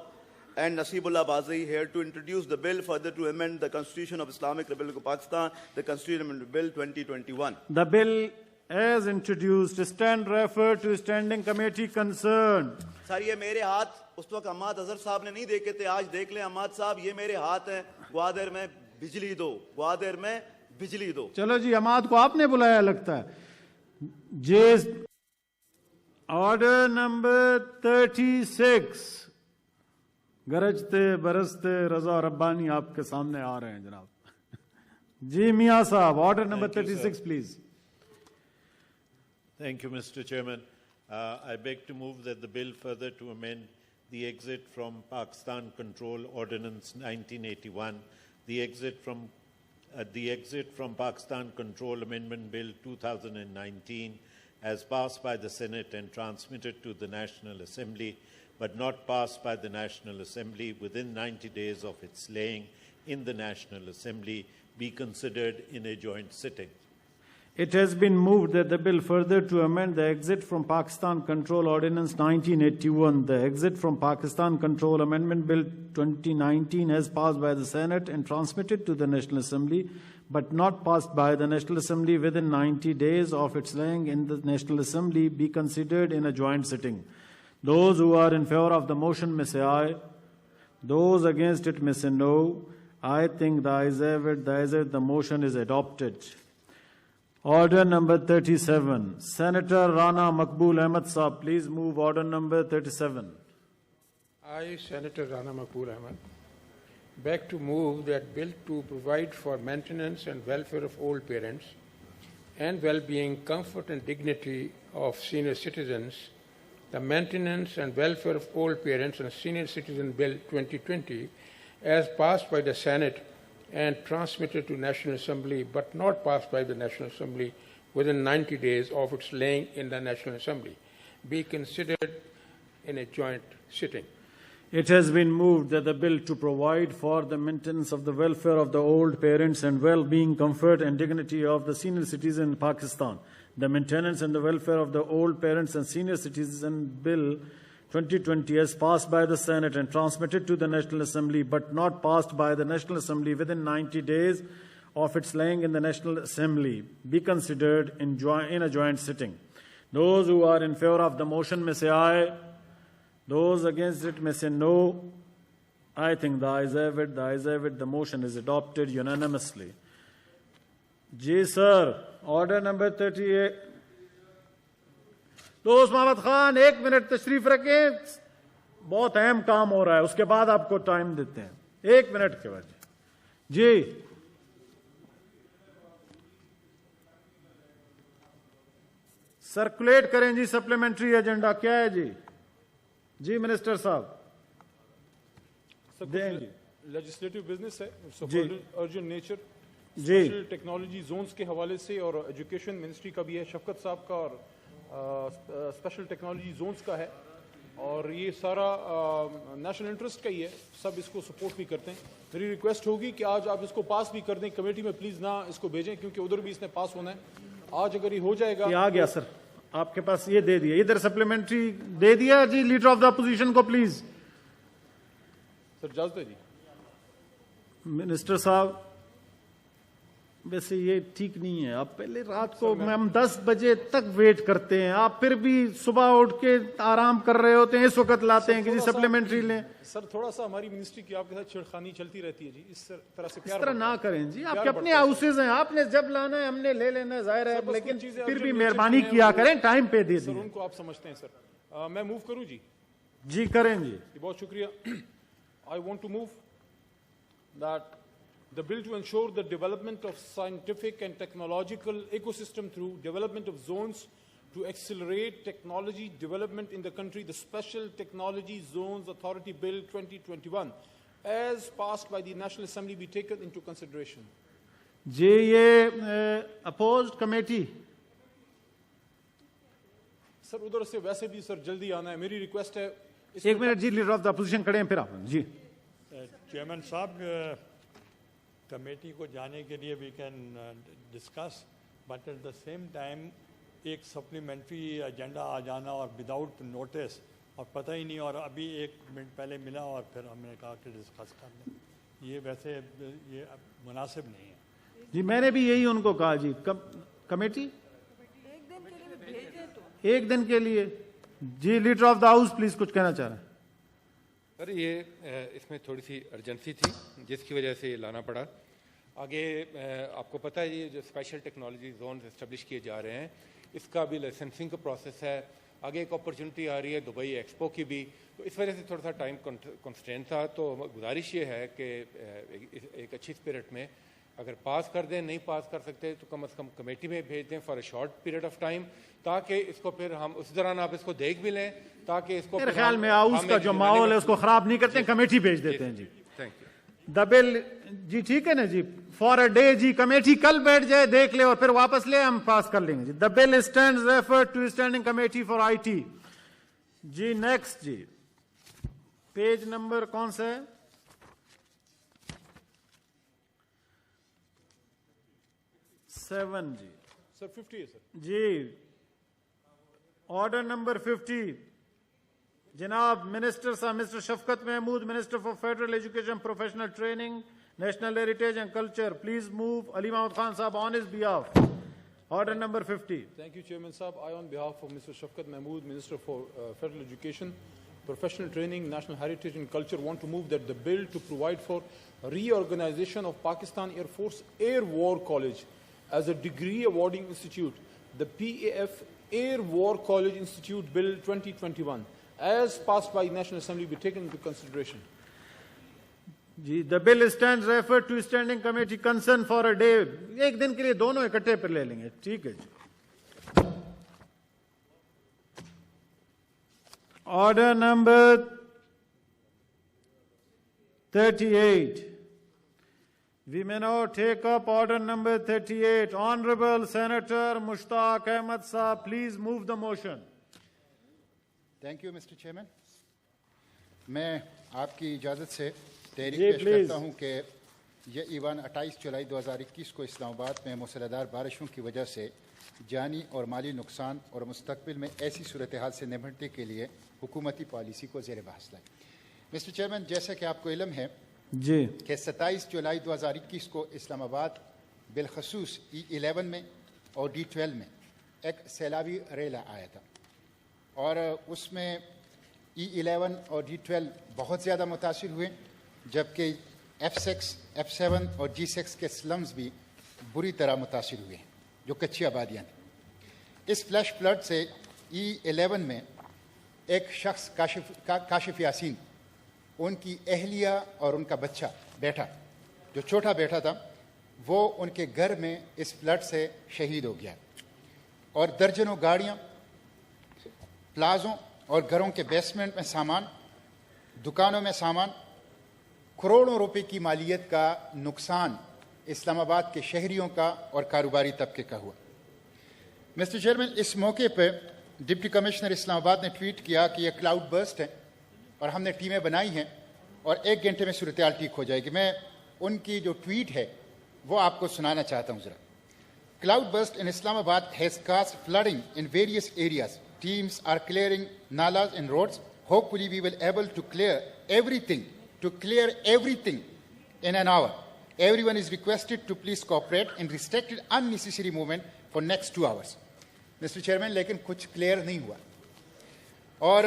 and Nasibullah Bazai, here to introduce the bill further to amend the Constitution of Islamic Republic of Pakistan, the Constitution Amendment Bill 2021. The bill, as introduced, stand referred to standing committee concerned. سر یہ میرے ہاتھ اس وقت حماد اظہر صاحب نے نہیں دیکھے تھے, آج دیکھ لیں حماد صاحب, یہ میرے ہاتھ ہیں. گوادر میں بجلی دو, گوادر میں بجلی دو. چلو جی, حماد کو آپ نے بلایا لگتا ہے. جی آرڈر نمبر 36, گرجتے برستے رضا ربانی آپ کے سامنے آ رہے ہیں جناب. جی میاں صاحب, order number 36 please. Thank you, Mr. Chairman. I beg to move that the bill further to amend the Exit from Pakistan Control Ordinance 1981, the Exit from Pakistan Control Amendment Bill 2019, as passed by the Senate and transmitted to the National Assembly, but not passed by the National Assembly within 90 days of its laying in the National Assembly, be considered in a joint sitting. It has been moved that the bill further to amend the Exit from Pakistan Control Ordinance 1981, the Exit from Pakistan Control Amendment Bill 2019 as passed by the Senate and transmitted to the National Assembly, but not passed by the National Assembly within 90 days of its laying in the National Assembly, be considered in a joint sitting. Those who are in favor of the motion may say aye. Those against it may say no. I think the ayes have it. The ayes have it. The motion is adopted. Order number 37. Senator Rana Maqbool Ahmed Saab, please move order number 37. I, Senator Rana Maqbool Ahmed, beg to move that bill to provide for maintenance and welfare of old parents and well-being, comfort and dignity of senior citizens, the Maintenance and Welfare of Old Parents and Senior Citizen Bill 2020, as passed by the Senate and transmitted to National Assembly, but not passed by the National Assembly within 90 days of its laying in the National Assembly, be considered in a joint sitting. It has been moved that the bill to provide for the maintenance of the welfare of the old parents and well-being, comfort and dignity of the senior citizen in Pakistan, the Maintenance and the Welfare of the Old Parents and Senior Citizen Bill 2020 as passed by the Senate and transmitted to the National Assembly, but not passed by the National Assembly within 90 days of its laying in the National Assembly, be considered in a joint sitting. Those who are in favor of the motion may say aye. Those against it may say no. I think the ayes have it. The ayes have it. The motion is adopted unanimously. Ji sir, order number 38. دوست Muhammad Khan 1 minute تشریف رکھیں, بہت اہم کام ہو رہا ہے, اس کے بعد آپ کو ٹائم دیتے ہیں 1 منٹ کے بعد. جی سرکولیٹ کریں جی سپلیمنٹری ایجنڈا کیا ہے جی. جی منسٹر صاحب دیں جی. لیجسلیٹو بزنس ہے, ارجنٹ نیچر, جی ٹیکنالوجی زونز کے حوالے سے, اور ایجوکیشن منسٹری کا بھی ہے, شفقت صاحب کا, اور اسپیشل ٹیکنالوجی زونز کا ہے, اور یہ سارا نیشنل انٹرسٹ کا ہی ہے. سب اس کو سپورٹ بھی کرتے ہیں. میری ریکویسٹ ہوگی کہ آج آپ اس کو پاس بھی کر دیں. کمیٹی میں پلیز نہ اس کو بھیجیں, کیونکہ ادھر بھی اس نے پاس ہونا ہے. آج اگر یہ ہو جائے گا. یہ آ گیا سر آپ کے پاس, یہ دے دیا, ادھر سپلیمنٹری دے دیا جی لیڈر آف دا اپوزیشن کو پلیز. سر اجازت ہے جی. منسٹر صاحب ویسے یہ ٹھیک نہیں ہے, آپ پہلے رات کو ہم 10 بجے تک ویٹ کرتے ہیں, آپ پھر بھی صبح اٹھ کے آرام کر رہے ہوتے ہیں, اس وقت لاتے ہیں کسی سپلیمنٹری لیں. سر تھوڑا سا ہماری منسٹری کی آپ کے ساتھ چھیڑخانی چلتی رہتی ہے جی, اس طرح سے اس طرح نہ کریں جی. آپ کے اپنے ہاؤسز ہیں, آپ نے جب لانا ہے ہم نے لے لینا ہے, ظاہر ہے, لیکن پھر بھی مہربانی کیا کریں, ٹائم پہ دے دیں. سر ان کو آپ سمجھتے ہیں سر. میں موو کروں جی. جی کریں جی. بہت شکریہ. I want to move that the bill to ensure the development of scientific and technological ecosystem through development of zones to accelerate technology development in the country, the Special Technology Zones Authority Bill 2021, as passed by the National Assembly, be taken into consideration. جی یہ opposed committee سر ادھر سے ویسے بھی سر جلدی آنا ہے, میری request ہے. ایک منٹ جی, لیڈر آف دا اپوزیشن کھڑے ہیں, پھر آپ جی. چیئرمین صاحب, کمیٹی کو جانے کے لیے we can discuss, but at the same time ایک سپلیمنٹری ایجنڈا آ جانا اور وداؤٹ نوٹس اور پتہ ہی نہیں, اور ابھی 1 منٹ پہلے ملا اور پھر ہم نے کہا کہ ڈسکس کر لیں, یہ ویسے یہ مناسب نہیں ہے. جی میں نے بھی یہی ان کو کہا جی, کمیٹی 1 دن کے لیے. جی leader of the house please کچھ کہنا چاہ رہے ہیں. سر یہ اس میں تھوڑی سی ارجنسی تھی جس کی وجہ سے یہ لانا پڑا. آگے آپ کو پتہ ہے یہ جو اسپیشل ٹیکنالوجی زونز اسٹیبلش کیے جا رہے ہیں, اس کا بھی لائسنسنگ کا پروسیس ہے. آگے ایک اپرچونٹی آ رہی ہے دبئی ایکسپو کی بھی, تو اس وجہ سے تھوڑا سا ٹائم کنسٹرینٹ تھا. تو گزارش یہ ہے کہ ایک اچھی اسپرٹ میں اگر پاس کر دیں, نہیں پاس کر سکتے تو کم از کم کمیٹی میں بھیج دیں for a short period of time, تاکہ اس کو پھر ہم اس دوران آپ اس کو دیکھ بھی لیں, تاکہ اس کو میرے خیال میں ہاؤس کا جو ماحول ہے اس کو خراب نہیں کرتے, کمیٹی بھیج دیتے ہیں. جی تھینک یو. دا بل جی ٹھیک ہے نا جی, فار اے ڈے جی, کمیٹی کل بیٹھ جائے دیکھ لے اور پھر واپس لے, ہم پاس کر لیں گے. جی the bill stands referred to standing committee for I T. جی نیکسٹ جی, پیج نمبر کون سا ہے؟ 7 جی. سر 50 ہے سر. جی آرڈر نمبر 50 جناب منسٹر صاحب mister Shafqat Mahmood, minister for federal education, professional training, national heritage and culture, please move. Ali Muhammad Khan صاحب on his behalf, order number 50. Thank you, Chairman Sahab. I, on behalf of Mr. Shafqat Mahmood, Minister for Federal Education, Professional Training, National Heritage and Culture, want to move that the bill to provide for reorganization of Pakistan Air Force Air War College as a degree awarding institute, the PAF Air War College Institute Bill 2021, as passed by National Assembly, be taken into consideration. جی the bill stands referred to standing committee concerned for a day. 1 دن کے لیے دونوں اکٹھے پر لے لیں گے, ٹھیک ہے جی. Order number 38. We may now take up order number 38. Honorable Senator Mushtaq Ahmed Saab, please move the motion. Thank you, Mr. Chairman. میں آپ کی اجازت سے تحریک پیش کرتا ہوں کہ یہ ایوان 28 جولائی 2021 کو اسلام آباد میں موسلادھار بارشوں کی وجہ سے جانی اور مالی نقصان اور مستقبل میں ایسی صورتحال سے نمٹنے کے لیے حکومتی پالیسی کو زیر بحث لائے. مسٹر چیئرمین, جیسا کہ آپ کو علم ہے جی کہ 27 جولائی 2021 کو اسلام آباد بالخصوص E11 میں اور D12 میں ایک سیلابی ریلا آیا تھا, اور اس میں E11 اور D12 بہت زیادہ متاثر ہوئے, جبکہ F6, F7 اور G6 کے سلمز بھی بری طرح متاثر ہوئے ہیں جو کچی آبادیاں تھیں. اس فلیش فلڈ سے E11 میں ایک شخص کاشف یاسین, ان کی اہلیہ اور ان کا بچہ بیٹا جو چھوٹا بیٹا تھا, وہ ان کے گھر میں اس فلڈ سے شہید ہو گیا, اور درجنوں گاڑیاں, پلازوں اور گھروں کے بیسمنٹ میں سامان, دکانوں میں سامان, کروڑوں روپے کی مالیت کا نقصان اسلام آباد کے شہریوں کا اور کاروباری طبقے کا ہوا. مسٹر چیئرمین, اس موقع پہ ڈپٹی کمشنر اسلام آباد نے ٹویٹ کیا کہ یہ کلاؤڈ برسٹ ہے اور ہم نے ٹیمیں بنائی ہیں اور 1 گھنٹے میں صورتحال ٹھیک ہو جائے گی. میں ان کی جو ٹویٹ ہے وہ آپ کو سنانا چاہتا ہوں ذرا. Cloud burst in Islamabad has caused flooding in various areas. Teams are clearing nalas and roads. Hopefully we will able to clear everything in an hour. Everyone is requested to please cooperate and restricted unnecessary movement for next 2 hours. Mr. Chairman, لیکن کچھ clear نہیں ہوا, اور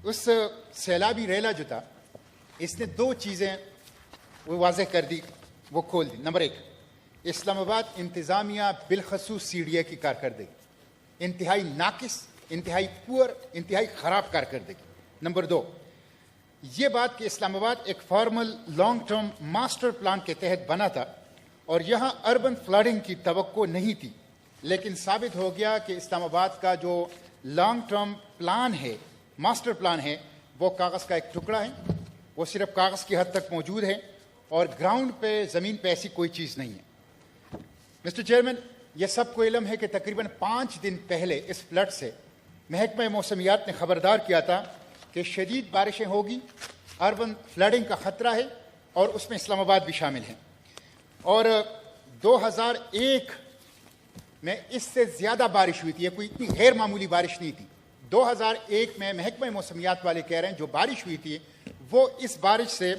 اس سیلابی ریلا جو تھا اس نے 2 چیزیں وہ واضح کر دی, وہ کھول دی. نمبر 1, اسلام آباد انتظامیہ بالخصوص CDA کی کارکردگی انتہائی ناقص, انتہائی پور, انتہائی خراب کارکردگی. نمبر 2, یہ بات کہ اسلام آباد ایک formal long term master plan کے تحت بنا تھا اور یہاں اربن فلڈنگ کی توقع نہیں تھی, لیکن ثابت ہو گیا کہ اسلام آباد کا جو لانگ ٹرم پلان ہے، ماسٹر پلان ہے، وہ کاغذ کا ایک ٹکڑا ہے، وہ صرف کاغذ کی حد تک موجود ہے اور گراؤنڈ پہ، زمین پہ ایسی کوئی چیز نہیں ہے۔ مسٹر چیئرمین، یہ سب کو علم ہے کہ تقریباً 5 دن پہلے اس فلڈ سے محکمہ موسمیات نے خبردار کیا تھا کہ شدید بارشیں ہوگی، اربن فلڈنگ کا خطرہ ہے، اور اس میں اسلام آباد بھی شامل ہیں۔ اور 2001 میں اس سے زیادہ بارش ہوئی تھی، یہ کوئی اتنی غیر معمولی بارش نہیں تھی۔ 2001 میں محکمہ موسمیات والے کہہ رہے ہیں جو بارش ہوئی تھی وہ اس بارش سے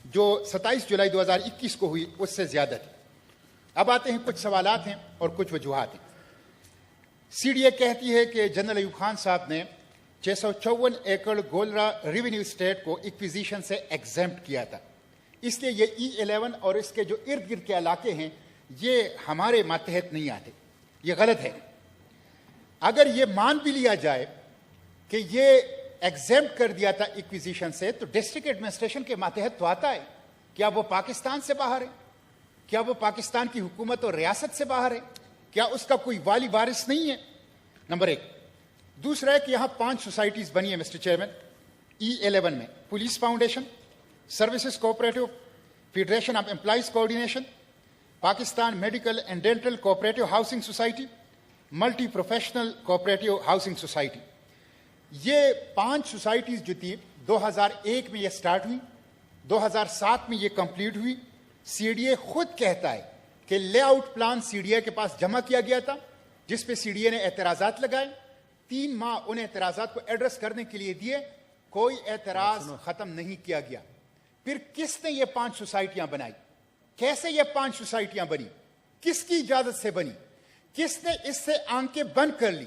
جو 27 جولائی 2021 کو ہوئی اس سے زیادہ تھی۔ اب آتے ہیں کچھ سوالات ہیں اور کچھ وجوہات ہیں۔ سی ڈی اے کہتی ہے کہ جنرل ایوب خان صاحب نے 654 ایکڑ گولرا ریونیو اسٹیٹ کو ایکویزیشن سے ایگزیمپٹ کیا تھا، اس لیے یہ E11 اور اس کے جو ارد گرد کے علاقے ہیں یہ ہمارے ماتحت نہیں آتے۔ یہ غلط ہے۔ اگر یہ مان بھی لیا جائے کہ یہ ایگزیمپٹ کر دیا تھا ایکویزیشن سے، تو ڈسٹرکٹ ایڈمنسٹریشن کے ماتحت تو آتا ہے۔ کیا وہ پاکستان سے باہر ہے؟ کیا وہ پاکستان کی حکومت اور ریاست سے باہر ہے؟ کیا اس کا کوئی والی وارث نہیں ہے؟ نمبر 1۔ دوسرا ہے کہ یہاں 5 سوسائٹیز بنی ہیں مسٹر چیئرمین E11 میں: police foundation, services cooperative, federation of employees coordination, Pakistan medical and dental cooperative housing society, multi professional cooperative housing society. یہ 5 سوسائٹیز جو تھی 2001 میں یہ سٹارٹ ہوئی، 2007 میں یہ کمپلیٹ ہوئی۔ سی ڈی اے خود کہتا ہے کہ layout plan C D A کے پاس جمع کیا گیا تھا، جس پہ سی ڈی اے نے اعتراضات لگائے۔ 3 ماہ ان اعتراضات کو ایڈریس کرنے کے لیے دیے، کوئی اعتراض ختم نہیں کیا گیا۔ پھر کس نے یہ 5 سوسائٹیاں بنائی؟ کیسے یہ 5 سوسائٹیاں بنی؟ کس کی اجازت سے بنی؟ کس نے اس سے آنکھیں بند کر لی؟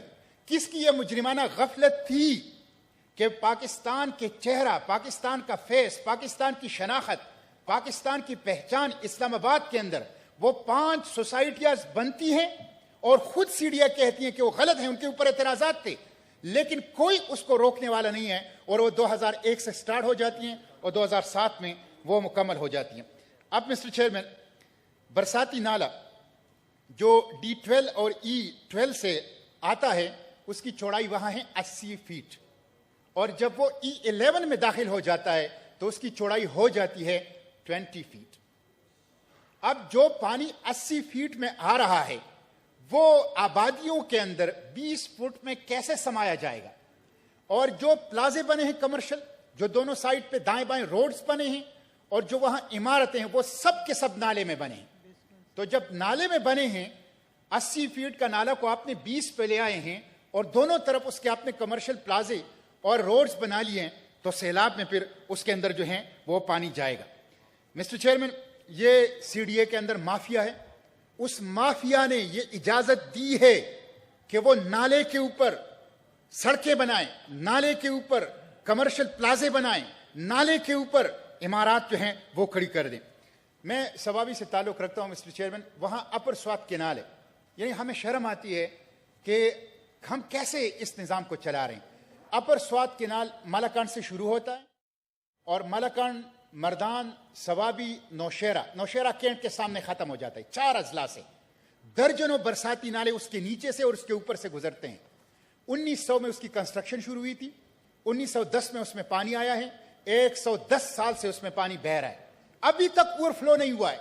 کس کی یہ مجرمانہ غفلت تھی کہ پاکستان کے چہرہ، پاکستان کا فیس، پاکستان کی شناخت، پاکستان کی پہچان اسلام آباد کے اندر وہ 5 سوسائٹیاں بنتی ہیں اور خود سی ڈی اے کہتی ہیں کہ وہ غلط ہیں، ان کے اوپر اعتراضات تھے، لیکن کوئی اس کو روکنے والا نہیں ہے، اور وہ 2001 سے سٹارٹ ہو جاتی ہیں اور 2007 میں وہ مکمل ہو جاتی ہیں۔ اب مسٹر چیئرمین، برساتی نالا جو D12 اور E12 سے آتا ہے اس کی چوڑائی وہاں ہے 80 فیٹ، اور جب وہ E11 میں داخل ہو جاتا ہے تو اس کی چوڑائی ہو جاتی ہے 20 فیٹ۔ اب جو پانی 80 فیٹ میں آ رہا ہے وہ آبادیوں کے اندر 20 فٹ میں کیسے سمایا جائے گا؟ اور جو پلازے بنے ہیں کمرشل، جو دونوں سائڈ پہ دائیں بائیں روڈز بنے ہیں، اور جو وہاں عمارتیں ہیں، وہ سب کے سب نالے میں بنے ہیں۔ تو جب نالے میں بنے ہیں، 80 فیٹ کا نالا کو آپ نے 20 پہ لے آئے ہیں اور دونوں طرف اس کے آپ نے کمرشل پلازے اور روڈز بنا لیے ہیں، تو سیلاب میں پھر اس کے اندر جو ہیں وہ پانی جائے گا۔ مسٹر چیئرمین، یہ سی ڈی اے کے اندر مافیا ہے، اس مافیا نے یہ اجازت دی ہے کہ وہ نالے کے اوپر سڑکیں بنائیں، نالے کے اوپر کمرشل پلازے بنائیں، نالے کے اوپر عمارات جو ہیں وہ کھڑی کر دیں۔ میں سوابی سے تعلق رکھتا ہوں مسٹر چیئرمین، وہاں اپر سوات کینال ہے، یعنی ہمیں شرم آتی ہے کہ ہم کیسے اس نظام کو چلا رہے ہیں۔ اپر سوات کینال مالاکانڈ سے شروع ہوتا ہے اور مالاکانڈ، مردان، سوابی، نوشیرہ کینٹ کے سامنے ختم ہو جاتا ہے۔ 4 اضلاع سے درجنوں برساتی نالے اس کے نیچے سے اور اس کے اوپر سے گزرتے ہیں۔ 1900 میں اس کی کنسٹرکشن شروع ہوئی تھی، 1910 میں اس میں پانی آیا ہے، 110 سال سے اس میں پانی بہہ رہا ہے، ابھی تک اوور فلو نہیں ہوا ہے۔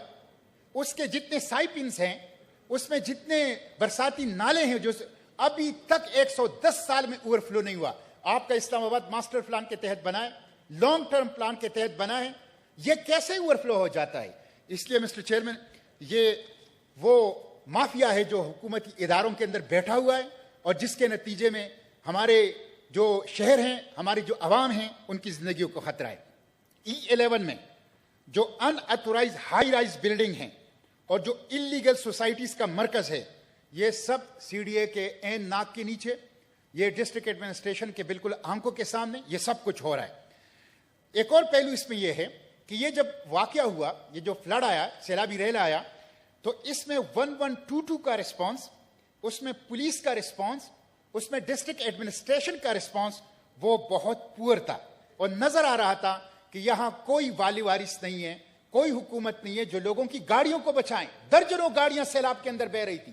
اس کے جتنے سائپنز ہیں، اس میں جتنے برساتی نالے ہیں، جو ابھی تک 110 سال میں اوور فلو نہیں ہوا۔ آپ کا اسلام آباد ماسٹر پلان کے تحت بنا ہے، لانگ ٹرم پلان کے تحت بنا ہے، یہ کیسے اوور فلو ہو جاتا ہے؟ اس لیے مسٹر چیئرمین، یہ وہ مافیا ہے جو حکومتی اداروں کے اندر بیٹھا ہوا ہے اور جس کے نتیجے میں ہمارے جو شہر ہیں، ہماری جو عوام ہیں، ان کی زندگیوں کو خطرہ ہے۔ E11 میں جو ان اتورائز ہائی رائز بلڈنگ ہیں اور جو انلیگل سوسائٹیز کا مرکز ہے، یہ سب سی ڈی اے کے عین ناک کے نیچے، یہ ڈسٹرکٹ ایڈمنسٹریشن کے بالکل آنکھوں کے سامنے یہ سب کچھ ہو رہا ہے۔ ایک اور پہلو اس میں یہ ہے کہ یہ جب واقعہ ہوا، یہ جو فلڈ آیا، سیلابی ریل آیا، تو اس میں 1122 کا رسپانس، اس میں پولیس کا رسپانس، اس میں ڈسٹرکٹ ایڈمنسٹریشن کا رسپانس وہ بہت پور تھا، اور نظر آ رہا تھا کہ یہاں کوئی والی وارث نہیں ہے، کوئی حکومت نہیں ہے جو لوگوں کی گاڑیوں کو بچائیں۔ درجنوں گاڑیاں سیلاب کے اندر بہ رہی تھی،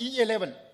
E11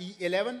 E11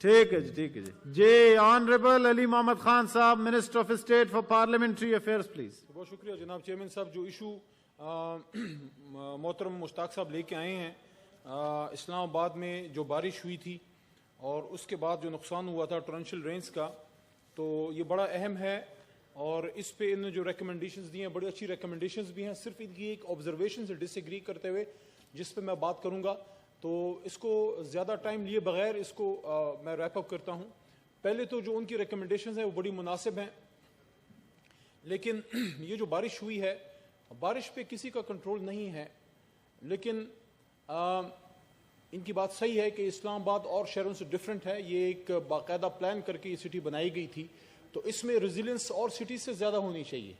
ٹھیک ہے جی جی آنریبل علی محمد خان صاحب minister of state for parliamentary affairs please. بہت شکریہ جناب چیئرمین صاحب. جو ایشو محترم مشتاق صاحب لے کے آئے ہیں, اسلام آباد میں جو بارش ہوئی تھی اور اس کے بعد جو نقصان ہوا تھا ٹورنشل رینز کا, تو یہ بڑا اہم ہے. اور اس پہ انہوں نے جو ریکمنڈیشنز دی ہیں بڑی اچھی ریکمنڈیشنز بھی ہیں. صرف ان کی ایک آبزرویشن سے ڈس ایگری کرتے ہوئے جس پہ میں بات کروں گا, تو اس کو زیادہ ٹائم لیے بغیر اس کو میں ریپ اپ کرتا ہوں. پہلے تو جو ان کی ریکمنڈیشنز ہیں وہ بڑی مناسب ہیں, لیکن یہ جو بارش ہوئی ہے بارش پہ کسی کا کنٹرول نہیں ہے. لیکن ان کی بات صحیح ہے کہ اسلام آباد اور شہروں سے ڈفرینٹ ہے. یہ ایک باقاعدہ پلان کر کے یہ سٹی بنائی گئی تھی, تو اس میں ریزیلینس اور سٹی سے زیادہ ہونی چاہیے.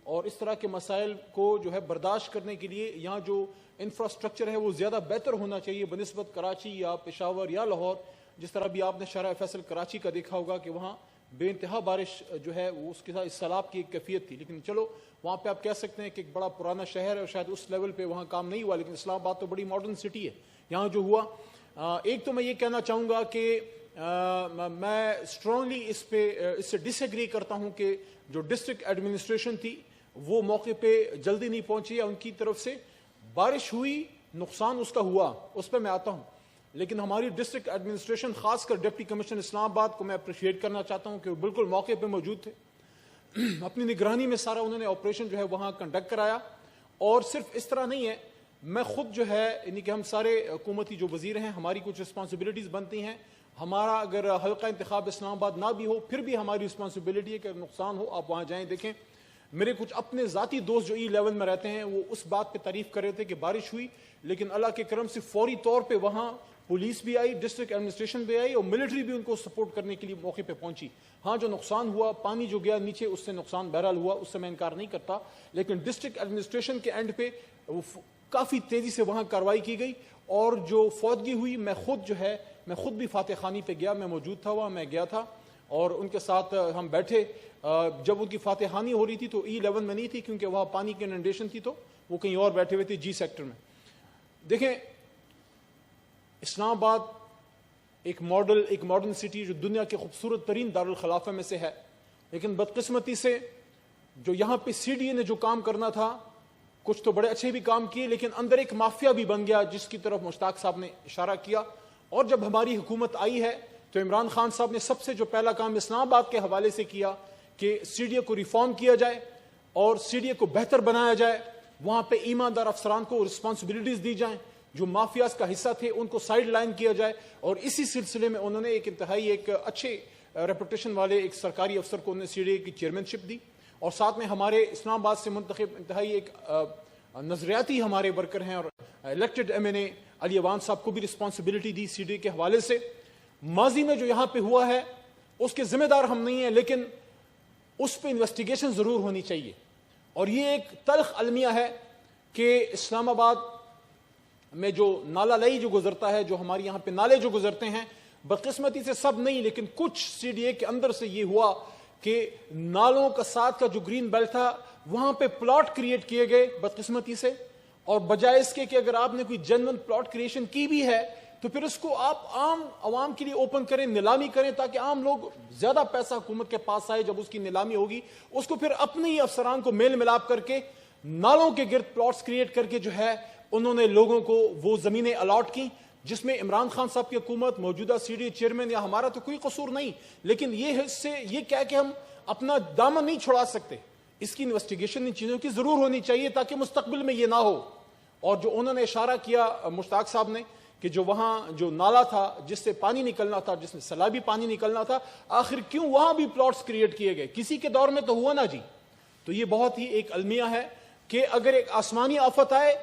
اور اس طرح کے مسائل کو جو ہے برداشت کرنے کے لیے یہاں جو انفراسٹرکچر ہے وہ زیادہ بہتر ہونا چاہیے بنسبت کراچی یا پشاور یا لاہور. جس طرح بھی آپ نے شارع فیصل کراچی کا دیکھا ہوگا کہ وہاں بے انتہا بارش جو ہے وہ اس کے ساتھ سیلاب کی ایک کیفیت تھی. لیکن چلو وہاں پہ آپ کہہ سکتے ہیں کہ ایک بڑا پرانا شہر ہے اور شاید اس لیول پہ وہاں کام نہیں ہوا, لیکن اسلام آباد تو بڑی ماڈرن سٹی ہے. یہاں جو ہوا, ایک تو میں یہ کہنا چاہوں گا کہ میں اسٹرانگلی اس سے ڈس ایگری کرتا ہوں کہ جو ڈسٹرکٹ ایڈمنسٹریشن تھی وہ موقع پہ جلدی نہیں پہنچی ہے ان کی طرف سے. بارش ہوئی, نقصان اس کا ہوا, اس پہ میں آتا ہوں. لیکن ہماری ڈسٹرکٹ ایڈمنسٹریشن, خاص کر ڈپٹی کمشنر اسلام آباد کو میں اپریشیٹ کرنا چاہتا ہوں کہ وہ بالکل موقع پہ موجود تھے. اپنی نگرانی میں سارا انہوں نے آپریشن جو ہے وہاں کنڈکٹ کرایا. اور صرف اس طرح نہیں ہے, میں خود جو ہے یعنی کہ ہم سارے حکومتی جو وزیر ہیں ہماری کچھ رسپانسبلٹیز بنتی ہیں. ہمارا اگر حلقہ انتخاب اسلام آباد نہ بھی ہو پھر بھی ہماری رسپانسبلٹی ہے کہ نقصان ہو آپ وہاں جائیں دیکھیں. میرے کچھ اپنے ذاتی دوست جو E11 میں رہتے ہیں وہ اس بات پہ تعریف کر رہے تھے کہ بارش ہوئی لیکن اللہ کے کرم سے فوری طور پہ وہاں پولیس بھی آئی, ڈسٹرکٹ ایڈمنسٹریشن بھی آئی اور ملٹری بھی ان کو سپورٹ کرنے کے لیے موقع پہ پہنچی. ہاں جو نقصان ہوا, پانی جو گیا نیچے, اس سے نقصان بہرحال ہوا, اس سے میں انکار نہیں کرتا. لیکن ڈسٹرکٹ ایڈمنسٹریشن کے اینڈ پہ کافی تیزی سے وہاں کارروائی کی گئی. اور جو فوتگی ہوئی, میں خود بھی فاتح خانی پہ گیا, میں موجود تھا وہاں, میں گیا تھا اور ان کے ساتھ ہم بیٹھے. جب ان کی فاتح خانی ہو رہی تھی تو E11 میں نہیں تھی کیونکہ وہاں پانی کی انڈیشن تھی, تو وہ کہیں اور بیٹھے ہوئے تھے G سیکٹر میں. دیکھیں اسلام آباد ایک ماڈرن سٹی جو دنیا کے خوبصورت ترین دارالخلافہ میں سے ہے, لیکن بدقسمتی سے جو یہاں پہ CDA نے جو کام کرنا تھا, کچھ تو بڑے اچھے بھی کام کیے لیکن اندر ایک مافیا بھی بن گیا جس کی طرف مشتاق صاحب نے اشارہ کیا. اور جب ہماری حکومت آئی ہے تو عمران خان صاحب نے سب سے جو پہلا کام اسلام آباد کے حوالے سے کیا کہ CDA کو ریفارم کیا جائے اور CDA کو بہتر بنایا جائے. وہاں پہ ایماندار افسران کو رسپانسبلٹیز دی جائیں, جو مافیاز کا حصہ تھے ان کو سائیڈ لائن کیا جائے. اور اسی سلسلے میں انہوں نے ایک اچھے ریپوٹیشن والے ایک سرکاری افسر کو انہوں نے CDA کی چیئرمین شپ دی. اور ساتھ میں ہمارے اسلام آباد سے منتخب انتہائی ایک نظریاتی ہمارے ورکر ہیں اور الیکٹڈ MNA علی اوان صاحب کو بھی رسپانسبلٹی دی CDA کے حوالے سے. ماضی میں جو یہاں پہ ہوا ہے اس کے ذمہ دار ہم نہیں ہیں, لیکن اس پہ انویسٹیگیشن ضرور ہونی چاہیے. اور یہ ایک تلخ المیہ ہے کہ اسلام آباد میں جو نالا لئی جو گزرتا ہے, جو ہماری یہاں پہ نالے جو گزرتے ہیں, بدقسمتی سے سب نہیں لیکن کچھ CDA کے اندر سے یہ ہوا کہ نالوں کا ساتھ کا جو گرین بیلٹ تھا وہاں پہ پلاٹ کریٹ کیے گئے بدقسمتی سے. اور بجائے اس کے کہ اگر آپ نے کوئی جنون پلاٹ کریشن کی بھی ہے تو پھر اس کو آپ عام عوام کے لیے اوپن کریں, نیلامی کریں تاکہ عام لوگ زیادہ پیسہ حکومت کے پاس آئے. جب اس کی نیلامی ہوگی اس کو پھر اپنے ہی افسران کو میل ملاپ کر کے نالوں کے گرد پلاٹس کریٹ کر کے جو ہے انہوں نے لوگوں کو وہ زمینیں الاٹ کی, جس میں عمران خان صاحب کی حکومت, موجودہ CDA چیئرمین یا ہمارا تو کوئی قصور نہیں. لیکن یہ کہہ کہ ہم اپنا دامن نہیں چھڑا سکتے. اس کی انویسٹیگیشن ان چیزوں کی ضرور ہونی چاہیے تاکہ مستقبل میں یہ نہ ہو. اور جو انہوں نے اشارہ کیا مشتاق صاحب نے کہ جو وہاں جو نالا تھا جس سے پانی نکلنا تھا, جس میں سیلابی پانی نکلنا تھا, آخر کیوں وہاں بھی پلاٹس کریٹ کیے گئے؟ کسی کے دور میں تو ہوا نا جی. تو یہ بہت ہی ایک المیہ ہے کہ اگر ایک آسمانی آفت آئے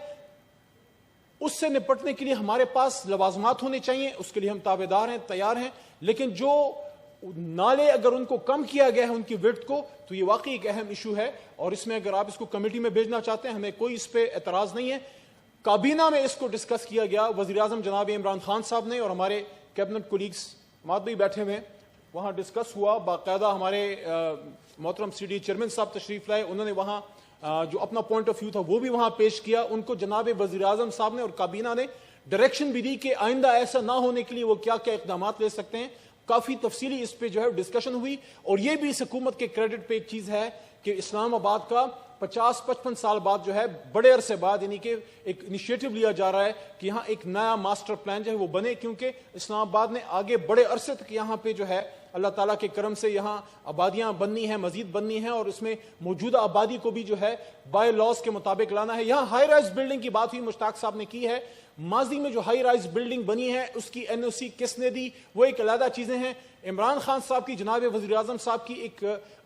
اس سے نپٹنے کے لیے ہمارے پاس لوازمات ہونے چاہیے, اس کے لیے ہم تابعدار ہیں, تیار ہیں. لیکن جو نالے اگر ان کو کم کیا گیا ہے ان کی وڈتھ کو, تو یہ واقعی ایک اہم ایشو ہے. اور اس میں اگر آپ اس کو کمیٹی میں بھیجنا چاہتے ہیں ہمیں کوئی اس پہ اعتراض نہیں ہے. کابینہ میں اس کو ڈسکس کیا گیا, وزیر اعظم جناب عمران خان صاحب نے اور ہمارے کیبنٹ کولیگز مات بھی بیٹھے ہوئے, وہاں ڈسکس ہوا. باقاعدہ ہمارے محترم CDA چیئرمین صاحب تشریف لائے, انہوں نے وہاں جو اپنا پوائنٹ آف ویو تھا وہ بھی وہاں پیش کیا. ان کو جناب وزیر اعظم صاحب نے اور کابینہ نے ڈائریکشن بھی دی کہ آئندہ ایسا نہ ہونے کے لیے وہ کیا کیا اقدامات لے سکتے ہیں. کافی تفصیلی اس پہ جو ہے ڈسکشن ہوئی. اور یہ بھی اس حکومت کے کریڈٹ پہ ایک چیز ہے کہ اسلام آباد کا 50-55 سال بعد جو ہے بڑے عرصے بعد یعنی کہ ایک انیشیٹو لیا جا رہا ہے کہ یہاں ایک نیا ماسٹر پلان جو ہے وہ بنے, کیونکہ اسلام آباد نے آگے بڑے عرصے تک یہاں پہ جو ہے اللہ تعالیٰ کے کرم سے یہاں آبادیاں بننی ہیں, مزید بننی ہیں, اور اس میں موجودہ آبادی کو بھی جو ہے بائی لاز کے مطابق لانا ہے. یہاں ہائی رائز بلڈنگ کی بات ہوئی, مشتاق صاحب نے کی ہے. ماضی میں جو ہائی رائز بلڈنگ بنی ہے اس کی این او سی کس نے دی, وہ ایک علیحدہ چیزیں ہیں. عمران خان صاحب کی, جناب وزیر اعظم صاحب کی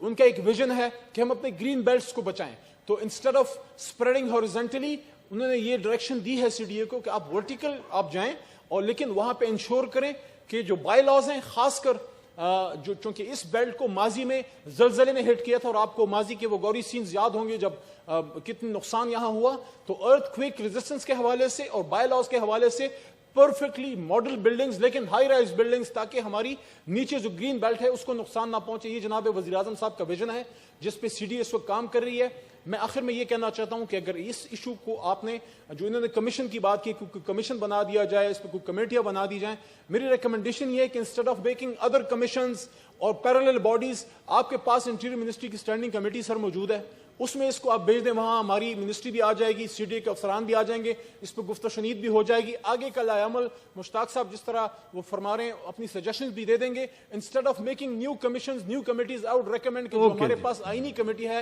ان کا ایک ویژن ہے کہ ہم اپنے گرین بیلٹس کو بچائیں. تو انسٹیڈ آف اسپریڈنگ ہاریزونٹلی انہوں نے یہ ڈائریکشن دی ہے سی ڈی اے کو کہ آپ ورٹیکل آپ جائیں, اور لیکن وہاں پہ انشور کریں کہ جو بائی لاز ہیں, خاص کر جو چونکہ اس بیلٹ کو ماضی میں زلزلے نے ہٹ کیا تھا, اور آپ کو ماضی کے وہ گوری سینز یاد ہوں گے جب کتنے نقصان یہاں ہوا, تو ارتھ کویک ریزسٹنس کے حوالے سے اور بائی لاز کے حوالے سے پرفیکٹلی ماڈل بلڈنگز, لیکن ہائی رائز بلڈنگز, تاکہ ہماری نیچے جو گرین بیلٹ ہے اس کو نقصان نہ پہنچے. یہ جناب وزیر اعظم صاحب کا ویژن ہے جس پہ سی ڈی ایس وقت کام کر رہی ہے. میں آخر میں یہ کہنا چاہتا ہوں کہ اگر اس ایشو کو آپ نے جو انہوں نے کمیشن کی بات کی, کمیشن بنا دیا جائے, اس پہ کوئی کمیٹیاں بنا دی جائیں, میری ریکمنڈیشن یہ ہے کہ instead of making other commissions اور پیرالل باڈیز, آپ کے پاس انٹیریئر منسٹری کی اسٹینڈنگ کمیٹی سر موجود ہے, اس میں اس کو آپ بھیج دیں. وہاں ہماری منسٹری بھی آ جائے گی, سی ڈی اے کے افسران بھی آ جائیں گے, اس پہ گفت و شنید بھی ہو جائے گی. آگے کا لائے عمل مشتاق صاحب جس طرح وہ فرما رہے ہیں اپنی سجیشنز بھی دے دیں گے. Instead of making new commissions, new committees, I would recommend کہ جو ہمارے پاس آئینی کمیٹی ہے,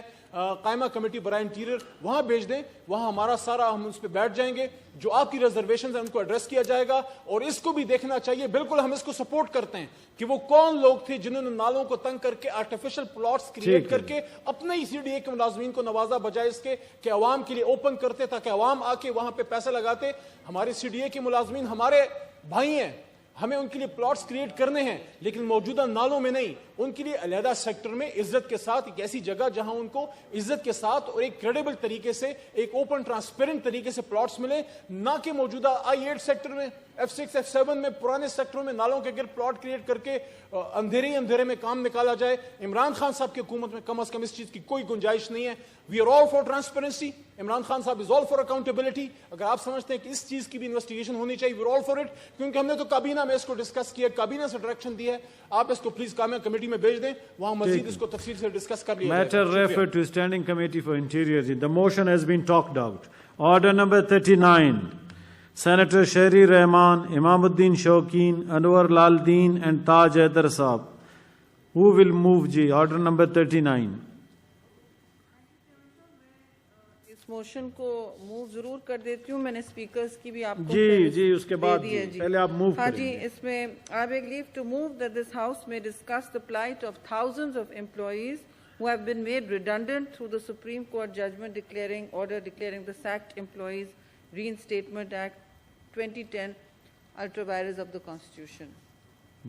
قائمہ کمیٹی برائے انٹیریئر, وہاں بھیج دیں. وہاں ہمارا سارا, ہم اس پہ بیٹھ جائیں گے, جو آپ کی ریزرویشنز ہیں ان کو ایڈریس کیا جائے گا. اور اس کو بھی دیکھنا چاہیے, بالکل ہم اس کو سپورٹ کرتے ہیں کہ وہ کون لوگ تھے جنہوں نے نالوں کو تنگ کر کے آرٹیفیشل پلاٹس کریٹ کر کے اپنے ہی سی ڈی اے کے ملازمین کو نوازا, بجائے اس کے کہ عوام کے لیے اوپن کرتے تاکہ عوام آ کے وہاں پہ پیسہ لگاتے. ہمارے سی ڈی اے کے ملازمین ہمارے بھائی ہیں, ہمیں ان کے لیے پلاٹس کریٹ کرنے ہیں, لیکن موجودہ نالوں میں نہیں. ان کے لیے علیحدہ سیکٹر میں عزت کے ساتھ ایک ایسی جگہ جہاں ان کو عزت کے ساتھ اور ایک کریڈیبل طریقے سے, ایک اوپن ٹرانسپیرنٹ طریقے سے پلاٹس ملے, نہ کہ موجودہ I-8 سیکٹر میں, F6 F7 میں, پرانے سیکٹروں میں نالوں کے گرد پلاٹ کریٹ کر کے اندھیرے میں کام نکالا جائے. عمران خان صاحب کی حکومت میں کم از کم اس چیز کی کوئی گنجائش نہیں ہے. We are all for transparency. Imran Khan صاحب از آل فار اکاؤنٹیبلٹی. اگر آپ سمجھتے ہیں کہ اس چیز کی بھی انویسٹیگیشن ہونی چاہیے, we are all for it, کیونکہ ہم نے تو کابینہ میں اس کو ڈسکس کیا, کابینہ سے ڈائریکشن دی ہے. آپ اس کو پلیز قائمہ کمیٹی میں بھیج دیں, وہاں مزید اس کو تفصیل سے ڈسکس کر لیا جائے. Matter referred to Standing Committee for Interior. The motion has been talked out. Order number 39. Senator Shahri Rahman, Imamuddin Shauqeen, Anwar Laldeen and Taj Haider Saab. Who will move ji? Order number 39. Us motion کو move ضرور کر دیتی ہوں. میں نے speakers کی بھی آپ کو جی اس کے بعد پہلے آپ موو کریں. ہاں جی, اس میں I beg leave to move that this House may discuss the plight of thousands of employees who have been made redundant through the Supreme Court judgment declaring the Sacked Employees Reinstatement Act 2010 ultra vires of the Constitution.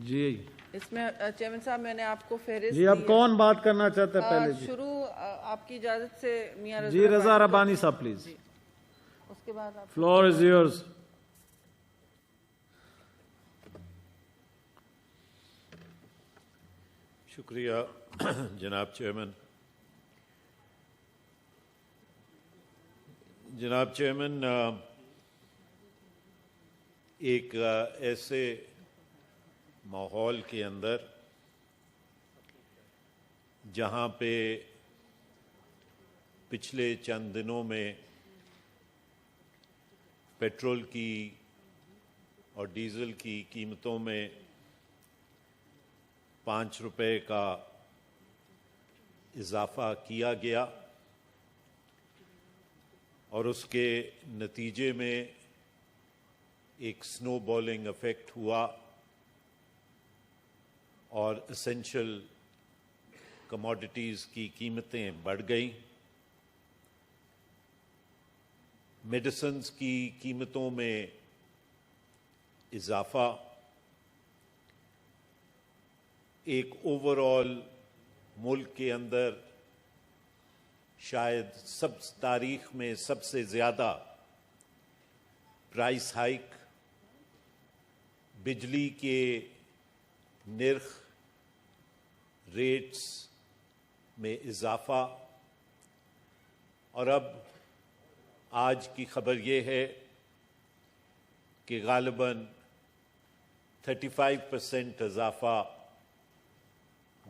جی اس میں chairman صاحب میں نے آپ کو فہرست جی, اب کون بات کرنا چاہتا ہے پہلے؟ شروع آپ کی اجازت سے میاں جی رضا ربانی صاحب پلیز. اس کے بعد فلور از یورز. شکریہ جناب چیئرمین. جناب چیئرمین, ایک ایسے ماحول کے اندر جہاں پہ پچھلے چند دنوں میں پیٹرول کی اور ڈیزل کی قیمتوں میں 5 روپے کا اضافہ کیا گیا, اور اس کے نتیجے میں ایک سنو بالنگ افیکٹ ہوا اور اسینشل کموڈیٹیز کی قیمتیں بڑھ گئیں. میڈیسنز کی قیمتوں میں اضافہ, ایک اوور آل ملک کے اندر شاید تاریخ میں سب سے زیادہ پرائس ہائیک, بجلی کے نرخ ریٹس میں اضافہ, اور اب آج کی خبر یہ ہے کہ غالباً 35% اضافہ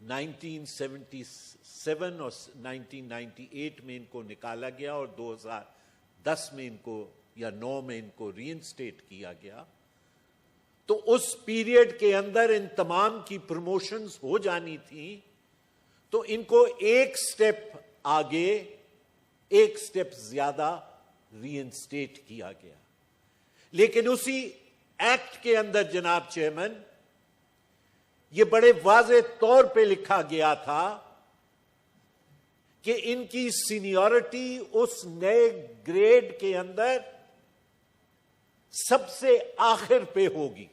1977 اور 1998 میں ان کو نکالا گیا اور 2010 میں ان کو یا 9 میں ان کو ری انسٹیٹ کیا گیا، تو اس پیریڈ کے اندر ان تمام کی پروموشنز ہو جانی تھیں، تو ان کو ایک سٹیپ آگے ایک سٹیپ زیادہ ری انسٹیٹ کیا گیا۔ لیکن اسی ایکٹ کے اندر جناب چیئرمین یہ بڑے واضح طور پہ لکھا گیا تھا کہ ان کی سینیورٹی اس نئے گریڈ کے اندر سب سے آخر پہ ہوگی،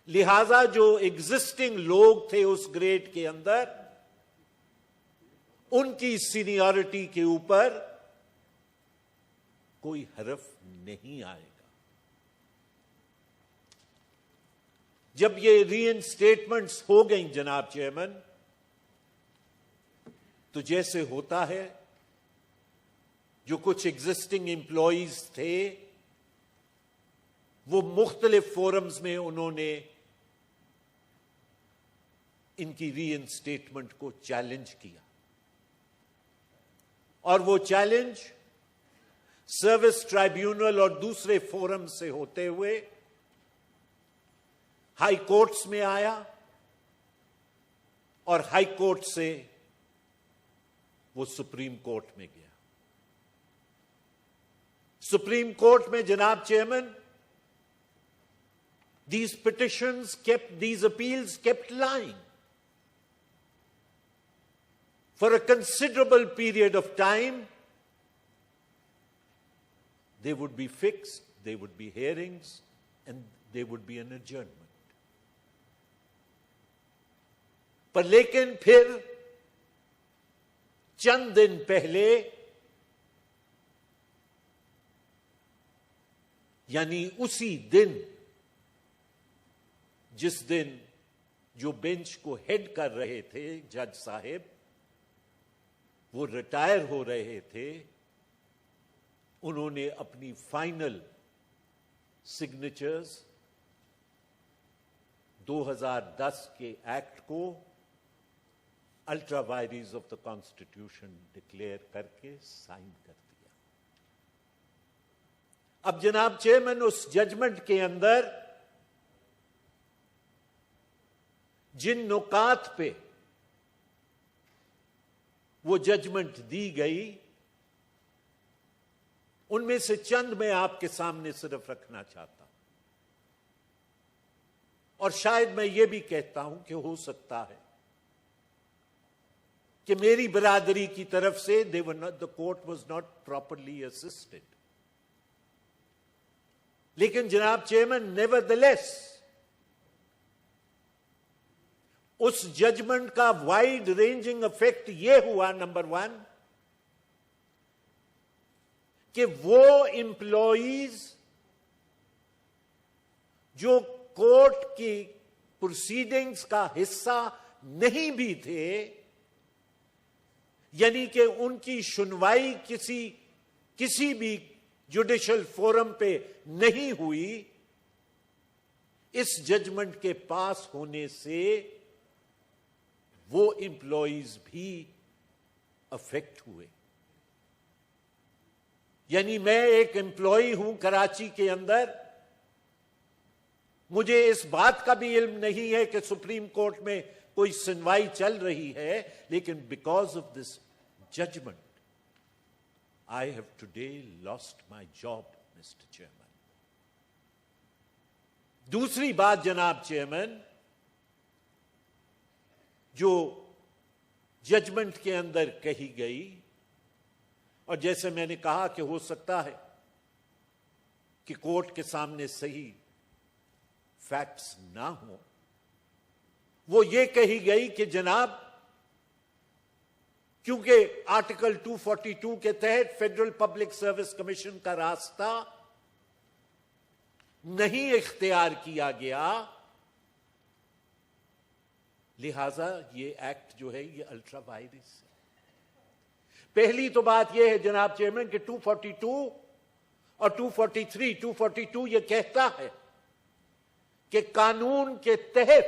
لہذا جو ایگزسٹنگ لوگ تھے اس گریڈ کے اندر ان کی سینیورٹی کے اوپر کوئی حرف نہیں آئے گا۔ جب یہ ری انسٹیٹمنٹس ہو گئیں جناب چیئرمین، تو جیسے ہوتا ہے جو کچھ ایگزسٹنگ امپلائیز تھے وہ مختلف فورمز میں انہوں نے ان کی ری انسٹیٹمنٹ کو چیلنج کیا، اور وہ چیلنج سروس ٹرائیبیونل اور دوسرے فورم سے ہوتے ہوئے ہائی کورٹس میں آیا، اور ہائی کورٹ سے وہ سپریم کورٹ میں گیا۔ سپریم کورٹ میں جناب chairman these appeals kept lying for a considerable period of time. They would be fixed, they would be hearings, and there would be an adjournment. پر لیکن پھر چند دن پہلے، یعنی اسی دن جس دن جو بینچ کو ہیڈ کر رہے تھے جج صاحب، وہ ریٹائر ہو رہے تھے، انہوں نے اپنی فائنل سگنیچرز 2010 کے ایکٹ کو ultra vires of the constitution declare کر کے سائن کر دیا۔ اب جناب چیئرمین اس ججمنٹ کے اندر جن نکات پہ وہ ججمنٹ دی گئی ان میں سے چند میں آپ کے سامنے صرف رکھنا چاہتا ہوں، اور شاید میں یہ بھی کہتا ہوں کہ ہو سکتا ہے کہ میری برادری کی طرف سے the court was not properly assisted. لیکن جناب چیئرمین nevertheless اس ججمنٹ کا وائڈ رینجنگ افیکٹ یہ ہوا، نمبر 1 کہ وہ امپلائیز جو کورٹ کی پروسیڈنگز کا حصہ نہیں بھی تھے، یعنی کہ ان کی سنوائی کسی بھی جوڈیشل فورم پہ نہیں ہوئی، اس ججمنٹ کے پاس ہونے سے وہ امپلائیز بھی افیکٹ ہوئے۔ یعنی میں ایک امپلائی ہوں کراچی کے اندر، مجھے اس بات کا بھی علم نہیں ہے کہ سپریم کورٹ میں کوئی سنوائی چل رہی ہے، لیکن because of this judgement I have today lost my job, Mr. Chairman. دوسری بات جناب چیئرمین جو ججمنٹ کے اندر کہی گئی، اور جیسے میں نے کہا کہ ہو سکتا ہے کہ کورٹ کے سامنے صحیح فیکٹس نہ ہوں، وہ یہ کہی گئی کہ جناب کیونکہ آرٹیکل 242 کے تحت فیڈرل پبلک سروس کمیشن کا راستہ نہیں اختیار کیا گیا، لہذا یہ ایکٹ جو ہے یہ الٹرا وائرس ہے۔ پہلی تو بات یہ ہے جناب چیئرمین کہ 242 اور 242 یہ کہتا ہے کہ قانون کے تحت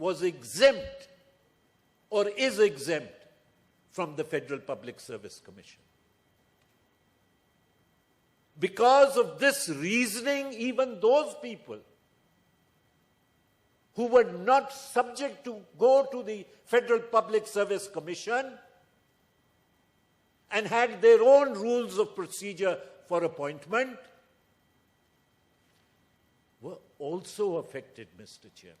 was exempt or is exempt from the Federal Public Service Commission. Because of this reasoning, even those people who were not subject to go to the Federal Public Service Commission and had their own rules of procedure for appointment were also affected, Mr. Chairman.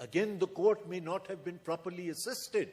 again the court may not have been properly assisted,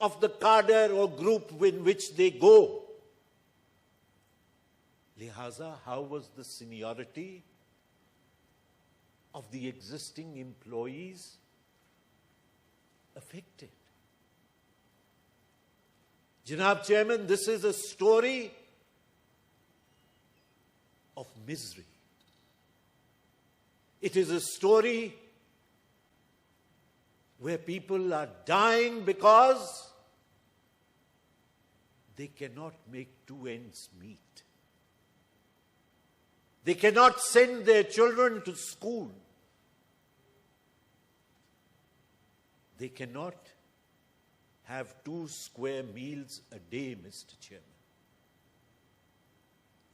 of the cadre or group in which they go. Lihaza, how was the seniority of the existing employees affected? Janab Chairman, this is a story of misery. It is a story where people are dying because they cannot make two ends meet. They cannot send their children to school. They cannot have 2 square meals a day, Mr. Chairman.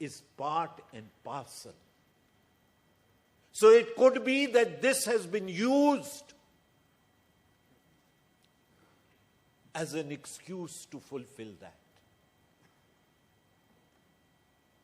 is part and parcel. So it could be that this has been used as an excuse to fulfill that.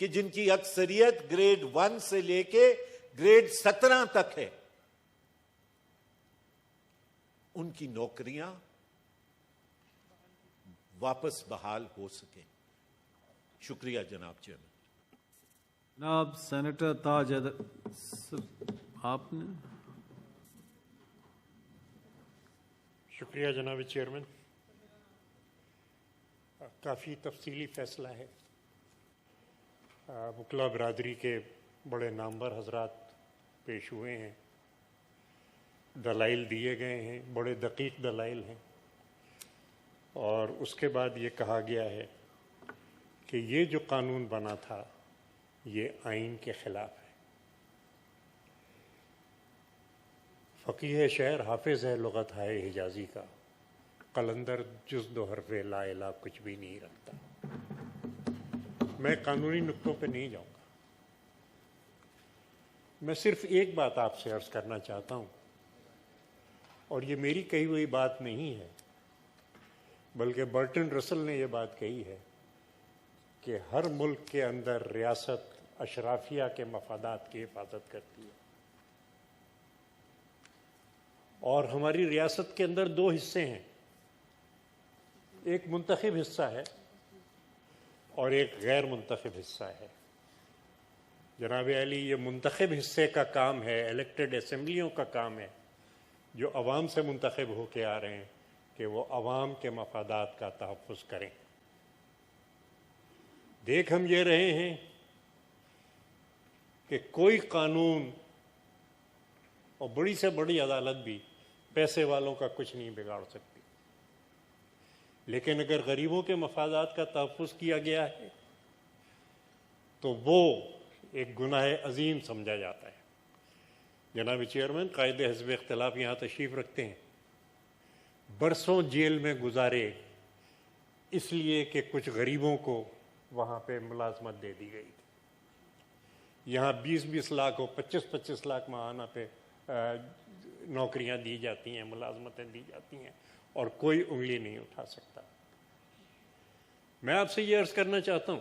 کہ جن کی اکثریت grade 1 سے لے کے grade 17 تک ہے، ان کی نوکریاں واپس بحال ہو سکیں. شکریہ جناب چیئرمین. جناب سینیٹر تاج آپ نے. شکریہ جناب چیئرمین. کافی تفصیلی فیصلہ ہے. وکلا برادری کے بڑے نامور حضرات پیش ہوئے ہیں، دلائل دیے گئے ہیں، بڑے دقیق دلائل ہیں، اور اس کے بعد یہ کہا گیا ہے کہ یہ جو قانون بنا تھا یہ آئین کے خلاف ہے. فقیہ شہر حافظ ہے لغت ہے حجازی کا، قلندر جز دو حرف لا الہ کچھ بھی نہیں رکھتا. میں قانونی نقطوں پہ نہیں جاؤں گا، میں صرف ایک بات آپ سے عرض کرنا چاہتا ہوں، اور یہ میری کہی ہوئی بات نہیں ہے بلکہ برٹن رسل نے یہ بات کہی ہے کہ ہر ملک کے اندر ریاست اشرافیہ کے مفادات کی حفاظت کرتی ہے، اور ہماری ریاست کے اندر دو حصے ہیں، ایک منتخب حصہ ہے اور ایک غیر منتخب حصہ ہے. جناب علی، یہ منتخب حصے کا کام ہے، الیکٹڈ اسمبلیوں کا کام ہے جو عوام سے منتخب ہو کے آ رہے ہیں کہ وہ عوام کے مفادات کا تحفظ کریں. دیکھ ہم یہ رہے ہیں کہ کوئی قانون اور بڑی سے بڑی عدالت بھی پیسے والوں کا کچھ نہیں بگاڑ سکتی، لیکن اگر غریبوں کے مفادات کا تحفظ کیا گیا ہے تو وہ ایک گناہ عظیم سمجھا جاتا ہے. جناب چیئرمین، قائد حزب اختلاف یہاں تشریف رکھتے ہیں، برسوں جیل میں گزارے اس لیے کہ کچھ غریبوں کو وہاں پہ ملازمت دے دی گئی تھی. یہاں 20-20 لاکھ اور 25-25 لاکھ ماہانہ پہ نوکریاں دی جاتی ہیں، ملازمتیں دی جاتی ہیں، اور کوئی انگلی نہیں اٹھا سکتا. میں آپ سے یہ عرض کرنا چاہتا ہوں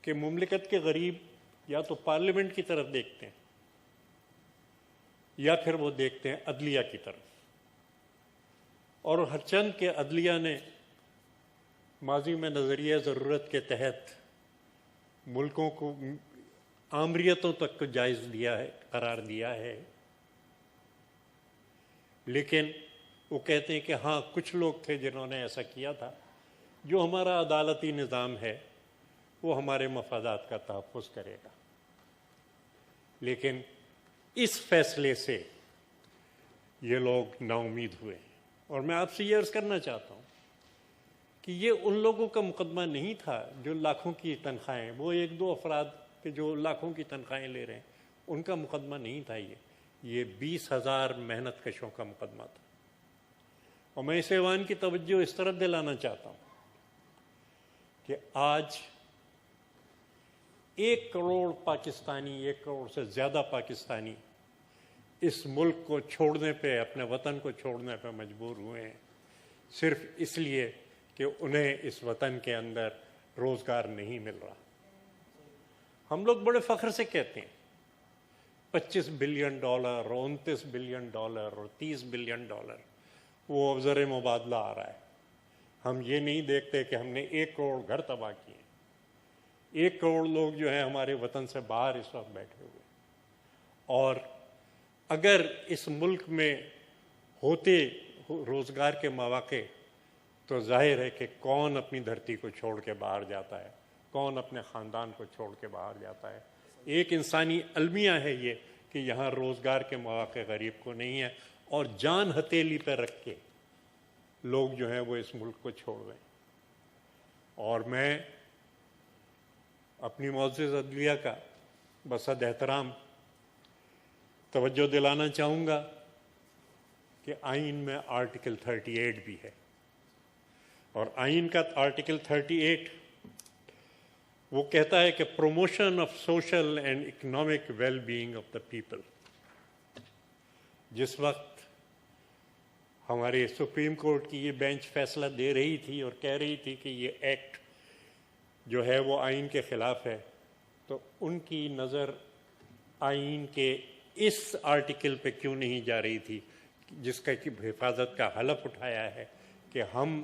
کہ مملکت کے غریب یا تو پارلیمنٹ کی طرف دیکھتے ہیں یا پھر وہ دیکھتے ہیں عدلیہ کی طرف، اور ہر چند کے عدلیہ نے ماضی میں نظریہ ضرورت کے تحت ملکوں کو آمریتوں تک کو جائز دیا ہے، قرار دیا ہے، لیکن وہ کہتے ہیں کہ ہاں کچھ لوگ تھے جنہوں نے ایسا کیا تھا. جو ہمارا عدالتی نظام ہے وہ ہمارے مفادات کا تحفظ کرے گا. لیکن اس فیصلے سے یہ لوگ نا امید ہوئے، اور میں آپ سے یہ عرض کرنا چاہتا ہوں کہ یہ ان لوگوں کا مقدمہ نہیں تھا جو لاکھوں کی تنخواہیں، وہ 1-2 افراد کہ جو لاکھوں کی تنخواہیں لے رہے ہیں، ان کا مقدمہ نہیں تھا. یہ 20,000 محنت کشوں کا مقدمہ تھا. اور میں اس ایوان کی توجہ اس طرف دلانا چاہتا ہوں کہ آج 1 کروڑ پاکستانی، 1 کروڑ سے زیادہ پاکستانی اس ملک کو چھوڑنے پہ، اپنے وطن کو چھوڑنے پہ مجبور ہوئے ہیں، صرف اس لیے کہ انہیں اس وطن کے اندر روزگار نہیں مل رہا. ہم لوگ بڑے فخر سے کہتے ہیں $25 بلین اور $29 بلین اور $30 بلین وہ افزر مبادلہ آ رہا ہے. ہم یہ نہیں دیکھتے کہ ہم نے 1 کروڑ گھر تباہ کیے، 1 کروڑ لوگ جو ہیں ہمارے وطن سے باہر اس وقت بیٹھے ہوئے. اور اگر اس ملک میں ہوتے روزگار کے مواقع تو ظاہر ہے کہ کون اپنی دھرتی کو چھوڑ کے باہر جاتا ہے، کون اپنے خاندان کو چھوڑ کے باہر جاتا ہے. ایک انسانی المیہ ہے یہ کہ یہاں روزگار کے مواقع غریب کو نہیں ہے، اور جان ہتھیلی پہ رکھ کے لوگ جو ہیں وہ اس ملک کو چھوڑ رہے ہیں. اور میں اپنی معزز عدلیہ کا بصد احترام توجہ دلانا چاہوں گا کہ آئین میں آرٹیکل 38 بھی ہے، اور آئین کا آرٹیکل 38 وہ کہتا ہے کہ promotion of social and economic well being of the people. جس وقت ہمارے سپریم کورٹ کی یہ بینچ فیصلہ دے رہی تھی اور کہہ رہی تھی کہ یہ ایکٹ جو ہے وہ آئین کے خلاف ہے، تو ان کی نظر آئین کے اس آرٹیکل پہ کیوں نہیں جا رہی تھی جس کا حفاظت کا حلف اٹھایا ہے کہ ہم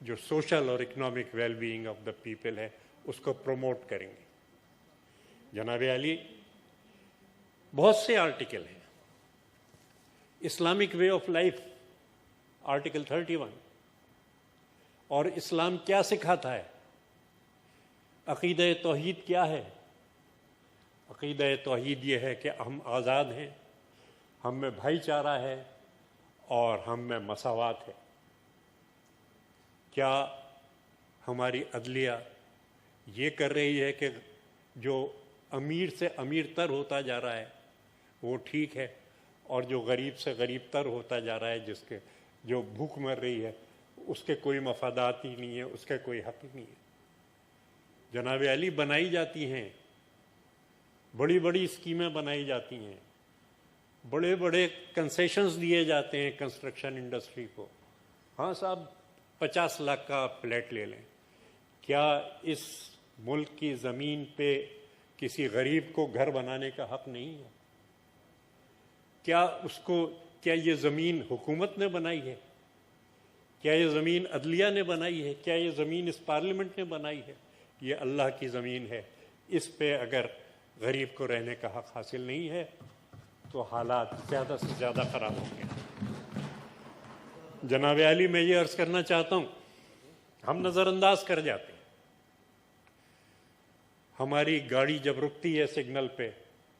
جو سوشل اور economic well being of the people ہے اس کو پروموٹ کریں گے. جناب علی، بہت سے آرٹیکل ہیں. Islamic way of life article 31. اور اسلام کیا سکھاتا ہے؟ عقیدہ توحید کیا ہے؟ عقیدہ توحید یہ ہے کہ ہم آزاد ہیں، ہم میں بھائی چارہ ہے اور ہم میں مساوات ہے. کیا ہماری عدلیہ یہ کر رہی ہے کہ جو امیر سے امیر تر ہوتا جا رہا ہے وہ ٹھیک ہے، اور جو غریب سے غریب تر ہوتا جا رہا ہے، جس کے جو بھوک مر رہی ہے، اس کے کوئی مفادات ہی نہیں ہے، اس کے کوئی حق ہی نہیں ہے؟ جناب علی، بنائی جاتی ہیں بڑی بڑی اسکیمیں، بنائی جاتی ہیں بڑے بڑے کنسیشنز دیے جاتے ہیں کنسٹرکشن انڈسٹری کو. ہاں صاحب 50 لاکھ کا فلیٹ لے لیں. کیا اس ملک کی زمین پہ کسی غریب کو گھر بنانے کا حق نہیں ہے؟ کیا یہ زمین حکومت نے بنائی ہے؟ کیا یہ زمین عدلیہ نے بنائی ہے؟ کیا یہ زمین اس پارلیمنٹ نے بنائی ہے؟ یہ اللہ کی زمین ہے. اس پہ اگر غریب کو رہنے کا حق حاصل نہیں ہے تو حالات زیادہ سے زیادہ خراب ہوں گے. جناب علی، میں یہ عرض کرنا چاہتا ہوں، ہم نظر انداز کر جاتے ہیں. ہماری گاڑی جب رکتی ہے سگنل پہ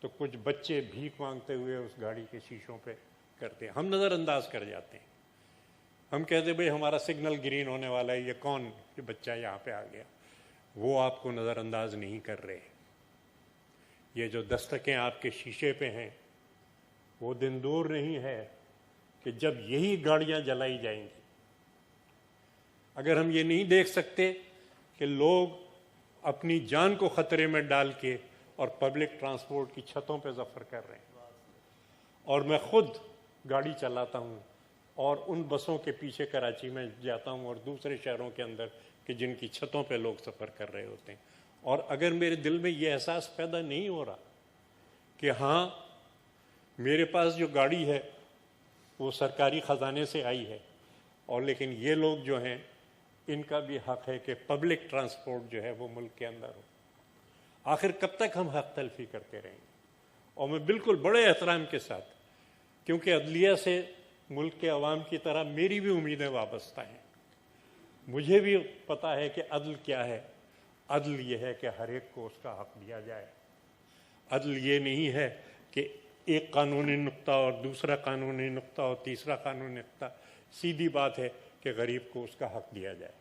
تو کچھ بچے بھیک مانگتے ہوئے اس گاڑی کے شیشوں پہ کرتے ہیں. ہم نظر انداز کر جاتے ہیں. ہم کہتے ہیں بھئی ہمارا سگنل گرین ہونے والا ہے، یہ کون یہ بچہ یہاں پہ آ گیا. وہ آپ کو نظر انداز نہیں کر رہے. یہ جو دستکیں آپ کے شیشے پہ ہیں وہ دن دور نہیں ہے کہ جب یہی گاڑیاں جلائی جائیں گی. اگر ہم یہ نہیں دیکھ سکتے کہ لوگ اپنی جان کو خطرے میں ڈال کے اور پبلک ٹرانسپورٹ کی چھتوں پہ ظفر کر رہے ہیں، اور میں خود گاڑی چلاتا ہوں اور ان بسوں کے پیچھے کراچی میں جاتا ہوں اور دوسرے شہروں کے اندر کہ جن کی چھتوں پہ لوگ سفر کر رہے ہوتے ہیں، اور اگر میرے دل میں یہ احساس پیدا نہیں ہو رہا کہ ہاں میرے پاس جو گاڑی ہے وہ سرکاری خزانے سے آئی ہے، اور لیکن یہ لوگ جو ہیں ان کا بھی حق ہے کہ پبلک ٹرانسپورٹ جو ہے وہ ملک کے اندر ہو. آخر کب تک ہم حق تلفی کرتے رہیں گے؟ اور میں بالکل بڑے احترام کے ساتھ، کیونکہ عدلیہ سے ملک کے عوام کی طرح میری بھی امیدیں وابستہ ہیں، مجھے بھی پتا ہے کہ عدل کیا ہے. عدل یہ ہے کہ ہر ایک کو اس کا حق دیا جائے. عدل یہ نہیں ہے کہ ایک قانونی نقطہ اور دوسرا قانونی نقطہ اور تیسرا قانونی نقطہ. سیدھی بات ہے کہ غریب کو اس کا حق دیا جائے،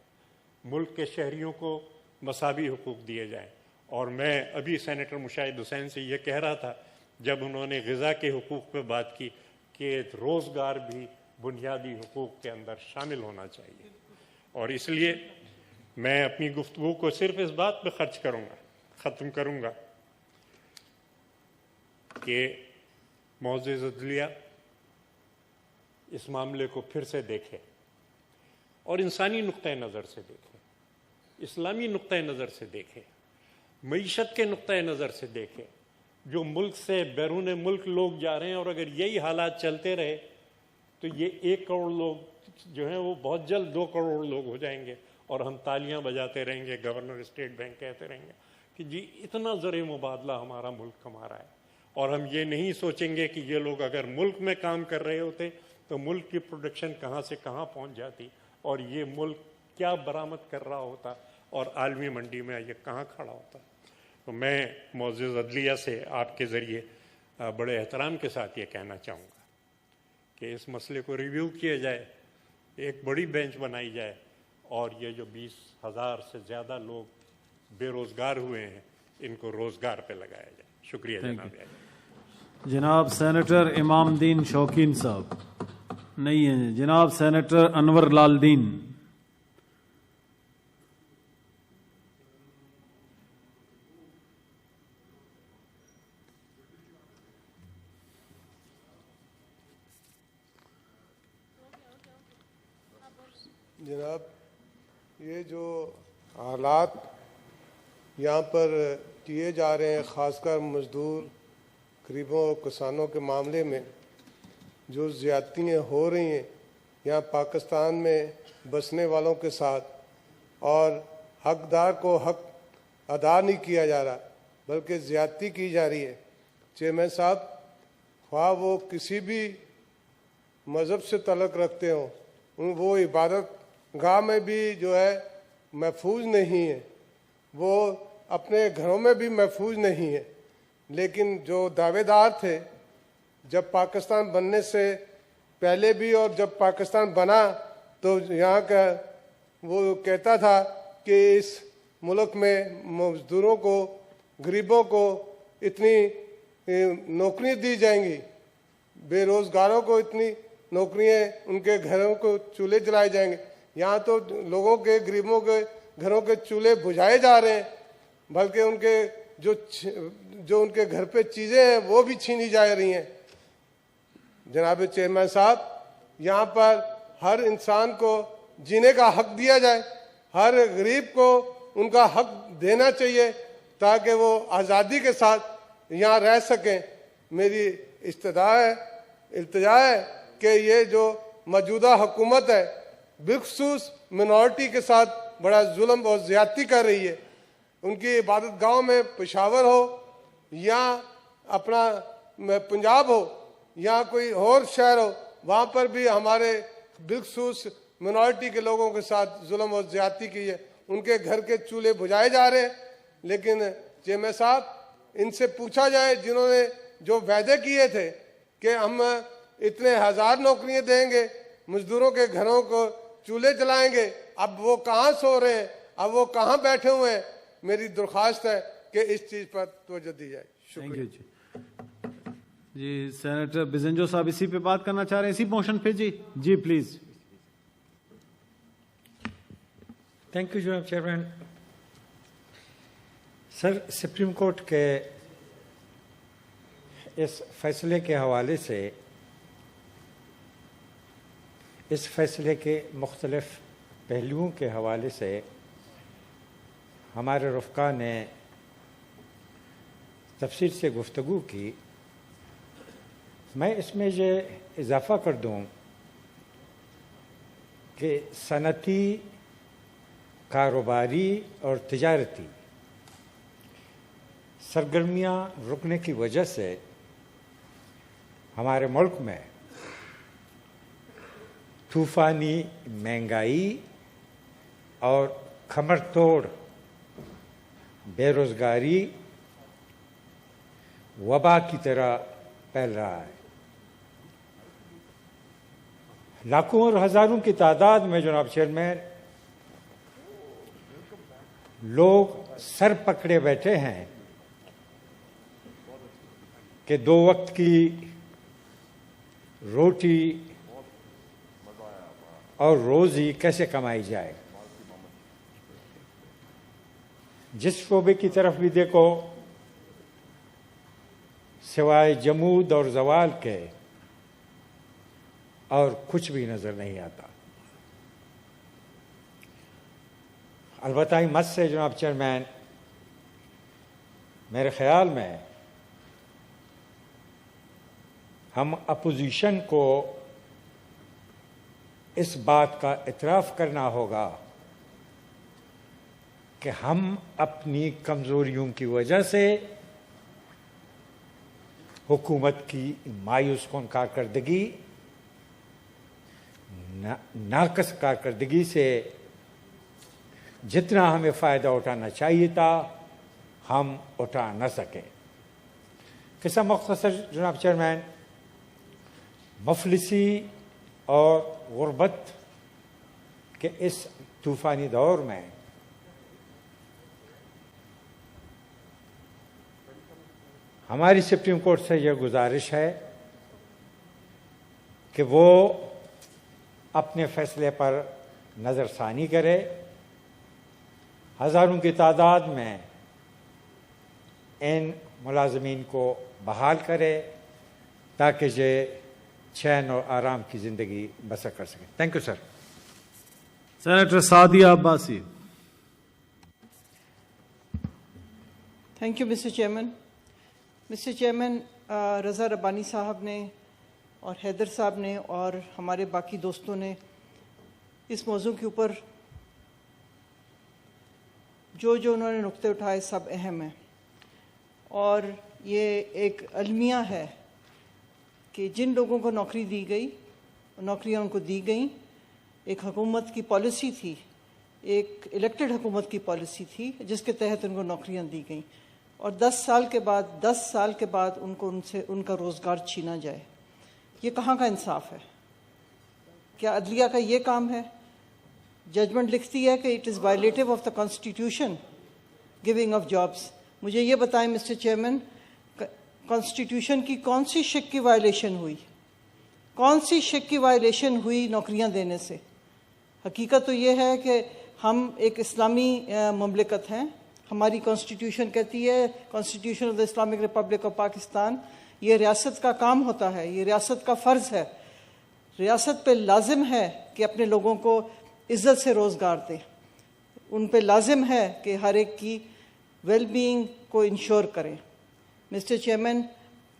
ملک کے شہریوں کو مساوی حقوق دیے جائیں. اور میں ابھی سینیٹر مشاہد حسین سے یہ کہہ رہا تھا جب انہوں نے غذا کے حقوق پہ بات کی کہ روزگار بھی بنیادی حقوق کے اندر شامل ہونا چاہیے. اور اس لیے میں اپنی گفتگو کو صرف اس بات پہ ختم کروں گا کہ معزز عدلیہ اس معاملے کو پھر سے دیکھے اور انسانی نقطۂ نظر سے دیکھے، اسلامی نقطۂ نظر سے دیکھے، معیشت کے نقطۂ نظر سے دیکھے. جو ملک سے بیرون ملک لوگ جا رہے ہیں، اور اگر یہی حالات چلتے رہے تو یہ 1 کروڑ لوگ جو ہیں وہ بہت جلد 2 کروڑ لوگ ہو جائیں گے، اور ہم تالیاں بجاتے رہیں گے، گورنر اسٹیٹ بینک کہتے رہیں گے کہ جی اتنا زر مبادلہ ہمارا ملک کما رہا ہے. اور ہم یہ نہیں سوچیں گے کہ یہ لوگ اگر ملک میں کام کر رہے ہوتے تو ملک کی پروڈکشن کہاں سے کہاں پہنچ جاتی، اور یہ ملک کیا برآمد کر رہا ہوتا، اور عالمی منڈی میں یہ کہاں کھڑا ہوتا. تو میں معزز عدلیہ سے آپ کے ذریعے بڑے احترام کے ساتھ یہ کہنا چاہوں گا کہ اس مسئلے کو ریویو کیا جائے، ایک بڑی بینچ بنائی جائے، اور یہ جو 20,000 سے زیادہ لوگ بے روزگار ہوئے ہیں ان کو روزگار پہ لگایا جائے. شکریہ جناب. جناب سینیٹر امام دین شوقین صاحب نہیں ہیں. جناب سینیٹر انور لال دین. جناب، یہ جو حالات یہاں پر کیے جا رہے ہیں، خاص کر مزدور غریبوں اور کسانوں کے معاملے میں جو زیادتیاں ہو رہی ہیں یہاں پاکستان میں بسنے والوں کے ساتھ، اور حقدار کو حق ادا نہیں کیا جا رہا بلکہ زیادتی کی جا رہی ہے۔ چیئرمین صاحب، خواہ وہ کسی بھی مذہب سے تعلق رکھتے ہوں، وہ عبادت گاہ میں بھی جو ہے محفوظ نہیں ہے، وہ اپنے گھروں میں بھی محفوظ نہیں ہے۔ لیکن جو دعوے دار تھے جب پاکستان بننے سے پہلے بھی اور جب پاکستان بنا تو یہاں کا وہ کہتا تھا کہ اس ملک میں مزدوروں کو، غریبوں کو اتنی نوکری دی جائیں گی، بے روزگاروں کو اتنی نوکریاں، ان کے گھروں کو چولہے جلائے جائیں گے۔ یہاں تو لوگوں کے، غریبوں کے گھروں کے چولہے بجھائے جا رہے ہیں، بلکہ ان کے جو ان کے گھر پہ چیزیں ہیں وہ بھی چھینی جا رہی ہیں۔ جناب چیئرمین صاحب، یہاں پر ہر انسان کو جینے کا حق دیا جائے، ہر غریب کو ان کا حق دینا چاہیے تاکہ وہ آزادی کے ساتھ یہاں رہ سکیں۔ میری التجا ہے کہ یہ جو موجودہ حکومت ہے بالخصوص منارٹی کے ساتھ بڑا ظلم اور زیادتی کر رہی ہے۔ ان کی عبادت گاہوں میں پشاور ہو یا اپنا پنجاب ہو یا کوئی اور شہر ہو، وہاں پر بھی ہمارے بالخصوص منارٹی کے لوگوں کے ساتھ ظلم اور زیادتی کی ہے۔ ان کے گھر کے چولہے بجھائے جا رہے ہیں۔ لیکن چیئرمین صاحب، ان سے پوچھا جائے جنہوں نے جو وعدے کیے تھے کہ ہم اتنے ہزار نوکریاں دیں گے، مزدوروں کے گھروں کو چولہے جلائیں گے، اب وہ کہاں سو رہے ہیں، اب وہ کہاں بیٹھے ہوئے ہیں؟ میری درخواست ہے کہ اس چیز پر توجہ دی جائے۔ شکریہ جی سینیٹر بزنجو صاحب اسی پہ بات کرنا چاہ رہے ہیں، اسی موشن پہ؟ جی پلیز۔ تھینک یو جناب چیئرمین۔ سر، سپریم کورٹ کے اس فیصلے کے حوالے سے، اس فیصلے کے مختلف پہلوؤں کے حوالے سے ہمارے رفقا نے تفصیل سے گفتگو کی۔ میں اس میں یہ اضافہ کر دوں کہ صنعتی، کاروباری اور تجارتی سرگرمیاں رکنے کی وجہ سے ہمارے ملک میں طوفانی مہنگائی اور کھمر توڑ بے روزگاری وبا کی طرح پھیل رہا ہے۔ لاکھوں اور ہزاروں کی تعداد میں جناب چیئرمین لوگ سر پکڑے بیٹھے ہیں کہ 2 وقت کی روٹی اور روزی کیسے کمائی جائے۔ جس شعبے کی طرف بھی دیکھو، سوائے جمود اور زوال کے اور کچھ بھی نظر نہیں آتا۔ البتہ مت سے جناب چیئرمین، میرے خیال میں ہم اپوزیشن کو اس بات کا اعتراف کرنا ہوگا کہ ہم اپنی کمزوریوں کی وجہ سے حکومت کی مایوس کن کارکردگی، ناقص کارکردگی سے جتنا ہمیں فائدہ اٹھانا چاہیے تھا ہم اٹھا نہ سکے۔ قصہ مختصر جناب چیئرمین، مفلسی اور غربت کے اس طوفانی دور میں ہماری سپریم کورٹ سے یہ گزارش ہے کہ وہ اپنے فیصلے پر نظر ثانی کرے، ہزاروں کی تعداد میں ان ملازمین کو بحال کرے تاکہ یہ چین اور آرام کی زندگی بسر کر سکیں۔ Thank you sir. Senator Sadia Abbasi. Thank you mister chairman. Mister chairman, Raza Rabbani صاحب نے اور حیدر صاحب نے اور ہمارے باقی دوستوں نے اس موضوع کے اوپر جو انہوں نے نقطے اٹھائے سب اہم ہیں, اور یہ ایک المیہ ہے کہ جن لوگوں کو نوکری دی گئی, نوکریاں ان کو دی گئیں. ایک حکومت کی پالیسی تھی, ایک الیکٹڈ حکومت کی پالیسی تھی جس کے تحت ان کو نوکریاں دی گئیں, اور 10 سال کے بعد ان کا روزگار چھینا جائے. یہ کہاں کا انصاف ہے؟ کیا عدلیہ کا یہ کام ہے؟ ججمنٹ لکھتی ہے کہ it is violative of the constitution giving of jobs. مجھے یہ بتائیں مسٹر چیئرمین, کانسٹیٹیوشن کی کون سی شق کی وائلیشن ہوئی؟ کون سی شق کی وائلیشن ہوئی نوکریاں دینے سے؟ حقیقت تو یہ ہے کہ ہم ایک اسلامی مملکت ہیں. ہماری کانسٹیٹیوشن کہتی ہے, constitution of the Islamic republic of Pakistan, یہ ریاست کا کام ہوتا ہے, یہ ریاست کا فرض ہے. ریاست پہ لازم ہے کہ اپنے لوگوں کو عزت سے روزگار دے. ان پہ لازم ہے کہ ہر ایک کی ویل بینگ کو انشور کریں. مسٹر چیئرمین,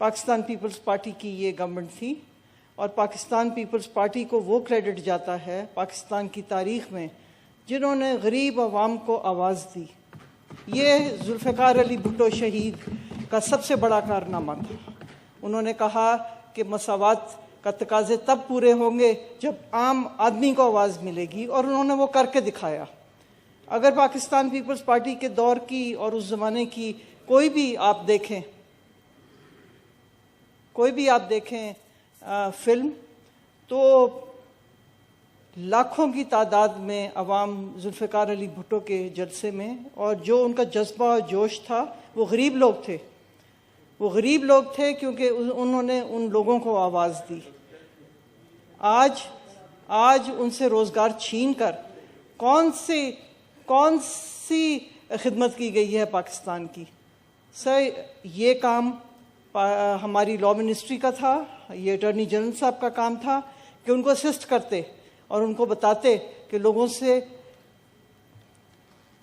پاکستان پیپلز پارٹی کی یہ گورنمنٹ تھی, اور پاکستان پیپلز پارٹی کو وہ کریڈٹ جاتا ہے پاکستان کی تاریخ میں جنہوں نے غریب عوام کو آواز دی. یہ ذوالفقار علی بھٹو شہید کا سب سے بڑا کارنامہ تھا. انہوں نے کہا کہ مساوات کا تقاضے تب پورے ہوں گے جب عام آدمی کو آواز ملے گی, اور انہوں نے وہ کر کے دکھایا. اگر پاکستان پیپلز پارٹی کے دور کی اور اس زمانے کی کوئی بھی آپ دیکھیں فلم, تو لاکھوں کی تعداد میں عوام ذوالفقار علی بھٹو کے جلسے میں, اور جو ان کا جذبہ اور جوش تھا, وہ غریب لوگ تھے. وہ غریب لوگ تھے کیونکہ انہوں نے ان لوگوں کو آواز دی. آج ان سے روزگار چھین کر کون سی خدمت کی گئی ہے پاکستان کی؟ سر, یہ کام ہماری لاء منسٹری کا تھا, یہ اٹارنی جنرل صاحب کا کام تھا کہ ان کو اسسٹ کرتے اور ان کو بتاتے کہ لوگوں سے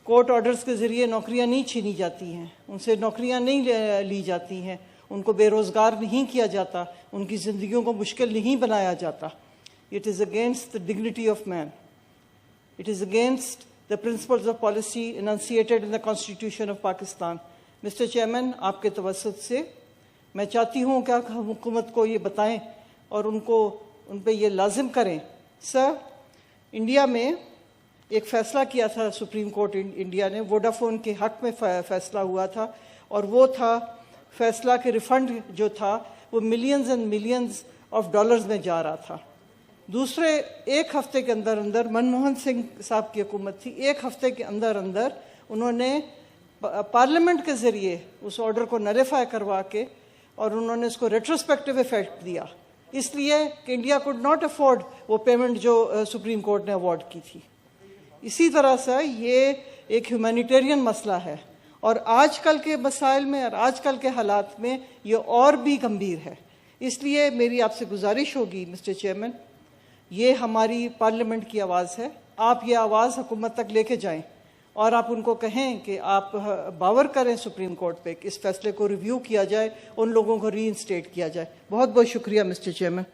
کورٹ آرڈرز کے ذریعے نوکریاں نہیں چھینی جاتی ہیں, ان سے نوکریاں نہیں لی جاتی ہیں, ان کو بے روزگار نہیں کیا جاتا, ان کی زندگیوں کو مشکل نہیں بنایا جاتا. It is against the dignity of man. It is against the principles of policy enunciated in the Constitution of Pakistan. Mr. Chairman, آپ کے توسط سے میں چاہتی ہوں کہ آپ حکومت کو یہ بتائیں اور ان پہ یہ لازم کریں. سر, انڈیا میں ایک فیصلہ کیا تھا سپریم کورٹ انڈیا نے, ووڈا فون کے حق میں فیصلہ ہوا تھا, اور وہ تھا فیصلہ کہ ریفنڈ جو تھا وہ millions and millions of dollars میں جا رہا تھا. دوسرے ایک ہفتے کے اندر منموہن سنگھ صاحب کی حکومت تھی, ایک ہفتے کے اندر انہوں نے پارلیمنٹ کے ذریعے اس آرڈر کو نلیفائی کروا کے, اور انہوں نے اس کو ریٹروسپیکٹیو ایفیکٹ دیا, اس لیے کہ انڈیا کوڈ ناٹ افورڈ وہ پیمنٹ جو سپریم کورٹ نے اوارڈ کی تھی. اسی طرح سے یہ ایک ہیومینیٹیرین مسئلہ ہے, اور آج کل کے مسائل میں اور آج کل کے حالات میں یہ اور بھی گمبھیر ہے. اس لیے میری آپ سے گزارش ہوگی مسٹر چیئرمین, یہ ہماری پارلیمنٹ کی آواز ہے, آپ یہ آواز حکومت تک لے کے جائیں اور آپ ان کو کہیں کہ آپ باور کریں سپریم کورٹ پہ کہ اس فیصلے کو ریویو کیا جائے, ان لوگوں کو ری انسٹیٹ کیا جائے. بہت بہت شکریہ mister chairman.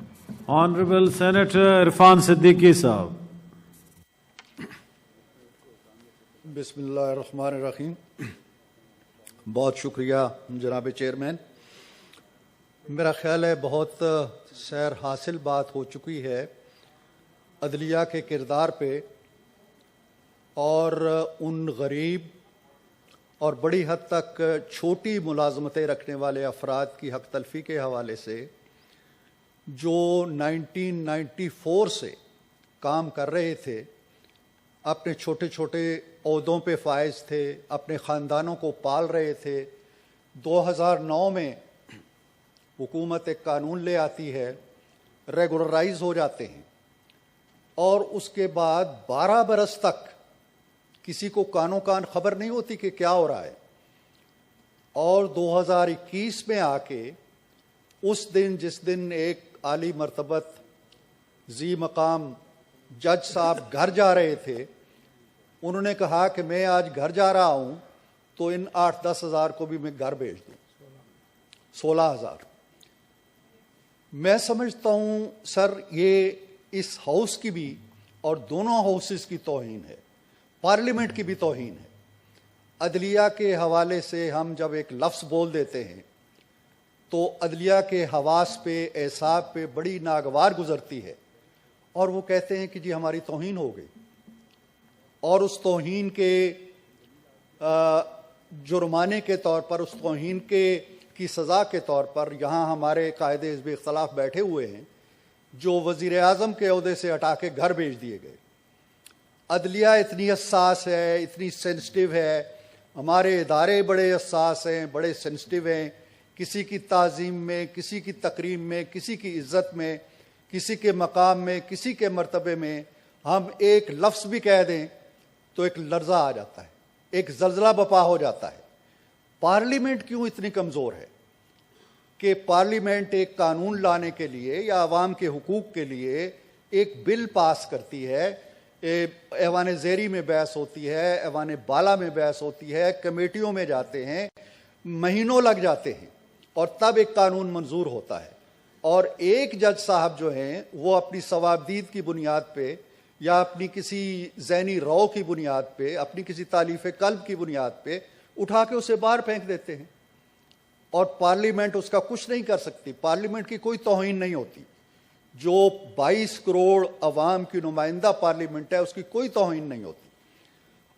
Honourable senator Irfan Siddiqui صاحب. بسم اللہ الرحمن الرحیم. بہت شکریہ جناب چیئرمین. میرا خیال ہے بہت سیر حاصل بات ہو چکی ہے عدلیہ کے کردار پہ, اور ان غریب اور بڑی حد تک چھوٹی ملازمتیں رکھنے والے افراد کی حق تلفی کے حوالے سے جو 1994 سے کام کر رہے تھے, اپنے چھوٹے چھوٹے عہدوں پہ فائز تھے, اپنے خاندانوں کو پال رہے تھے. 2009 میں حکومت ایک قانون لے آتی ہے, ریگولرائز ہو جاتے ہیں, اور اس کے بعد 12 برس تک کسی کو کانوں کان خبر نہیں ہوتی کہ کیا ہو رہا ہے. اور 2021 میں آ کے اس دن جس دن ایک عالی مرتبت ذی مقام جج صاحب گھر جا رہے تھے, انہوں نے کہا کہ میں آج گھر جا رہا ہوں تو ان 8-10 ہزار کو بھی میں گھر بھیج دوں. 16,000. میں سمجھتا ہوں سر یہ اس ہاؤس کی بھی اور دونوں ہاؤسز کی توہین ہے, پارلیمنٹ کی بھی توہین ہے. عدلیہ کے حوالے سے ہم جب ایک لفظ بول دیتے ہیں تو عدلیہ کے حواس پہ, اعصاب پہ بڑی ناگوار گزرتی ہے, اور وہ کہتے ہیں کہ جی ہماری توہین ہو گئی, اور اس توہین کے جرمانے کے طور پر, اس توہین کی سزا کے طور پر یہاں ہمارے قائد حزب اختلاف بیٹھے ہوئے ہیں جو وزیر اعظم کے عہدے سے ہٹا کے گھر بھیج دیے گئے. عدلیہ اتنی حساس ہے, اتنی سینسٹیو ہے, ہمارے ادارے بڑے حساس ہیں, بڑے سینسٹیو ہیں. کسی کی تعظیم میں, کسی کی تکریم میں, کسی کی عزت میں, کسی کے مقام میں, کسی کے مرتبے میں ہم ایک لفظ بھی کہہ دیں تو ایک لرزہ آ جاتا ہے, ایک زلزلہ بپا ہو جاتا ہے. پارلیمنٹ کیوں اتنی کمزور ہے کہ پارلیمنٹ ایک قانون لانے کے لیے یا عوام کے حقوق کے لیے ایک بل پاس کرتی ہے, ایوان زیری میں بحث ہوتی ہے, ایوان بالا میں بحث ہوتی ہے, کمیٹیوں میں جاتے ہیں, مہینوں لگ جاتے ہیں, اور تب ایک قانون منظور ہوتا ہے. اور ایک جج صاحب جو ہیں وہ اپنی ثوابدید کی بنیاد پہ یا اپنی کسی ذہنی رو کی بنیاد پہ, اپنی کسی تالیف قلب کی بنیاد پہ اٹھا کے اسے باہر پھینک دیتے ہیں, اور پارلیمنٹ اس کا کچھ نہیں کر سکتی. پارلیمنٹ کی کوئی توہین نہیں ہوتی. جو 22 کروڑ عوام کی نمائندہ پارلیمنٹ ہے اس کی کوئی توہین نہیں ہوتی.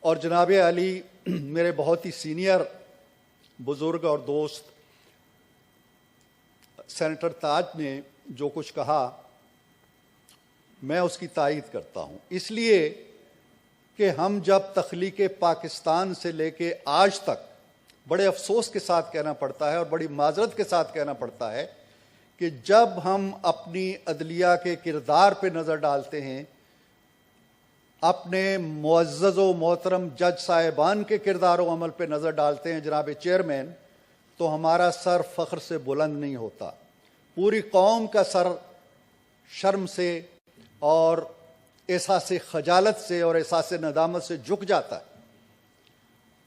اور جناب علی میرے بہت ہی سینئر بزرگ اور دوست سینیٹر تاج نے جو کچھ کہا میں اس کی تائید کرتا ہوں, اس لیے کہ ہم جب تخلیق پاکستان سے لے کے آج تک بڑے افسوس کے ساتھ کہنا پڑتا ہے اور بڑی معذرت کے ساتھ کہنا پڑتا ہے کہ جب ہم اپنی عدلیہ کے کردار پہ نظر ڈالتے ہیں, اپنے معزز و محترم جج صاحبان کے کردار و عمل پہ نظر ڈالتے ہیں جناب چیئرمین, تو ہمارا سر فخر سے بلند نہیں ہوتا. پوری قوم کا سر شرم سے اور احساس خجالت سے اور احساس ندامت سے جھک جاتا ہے.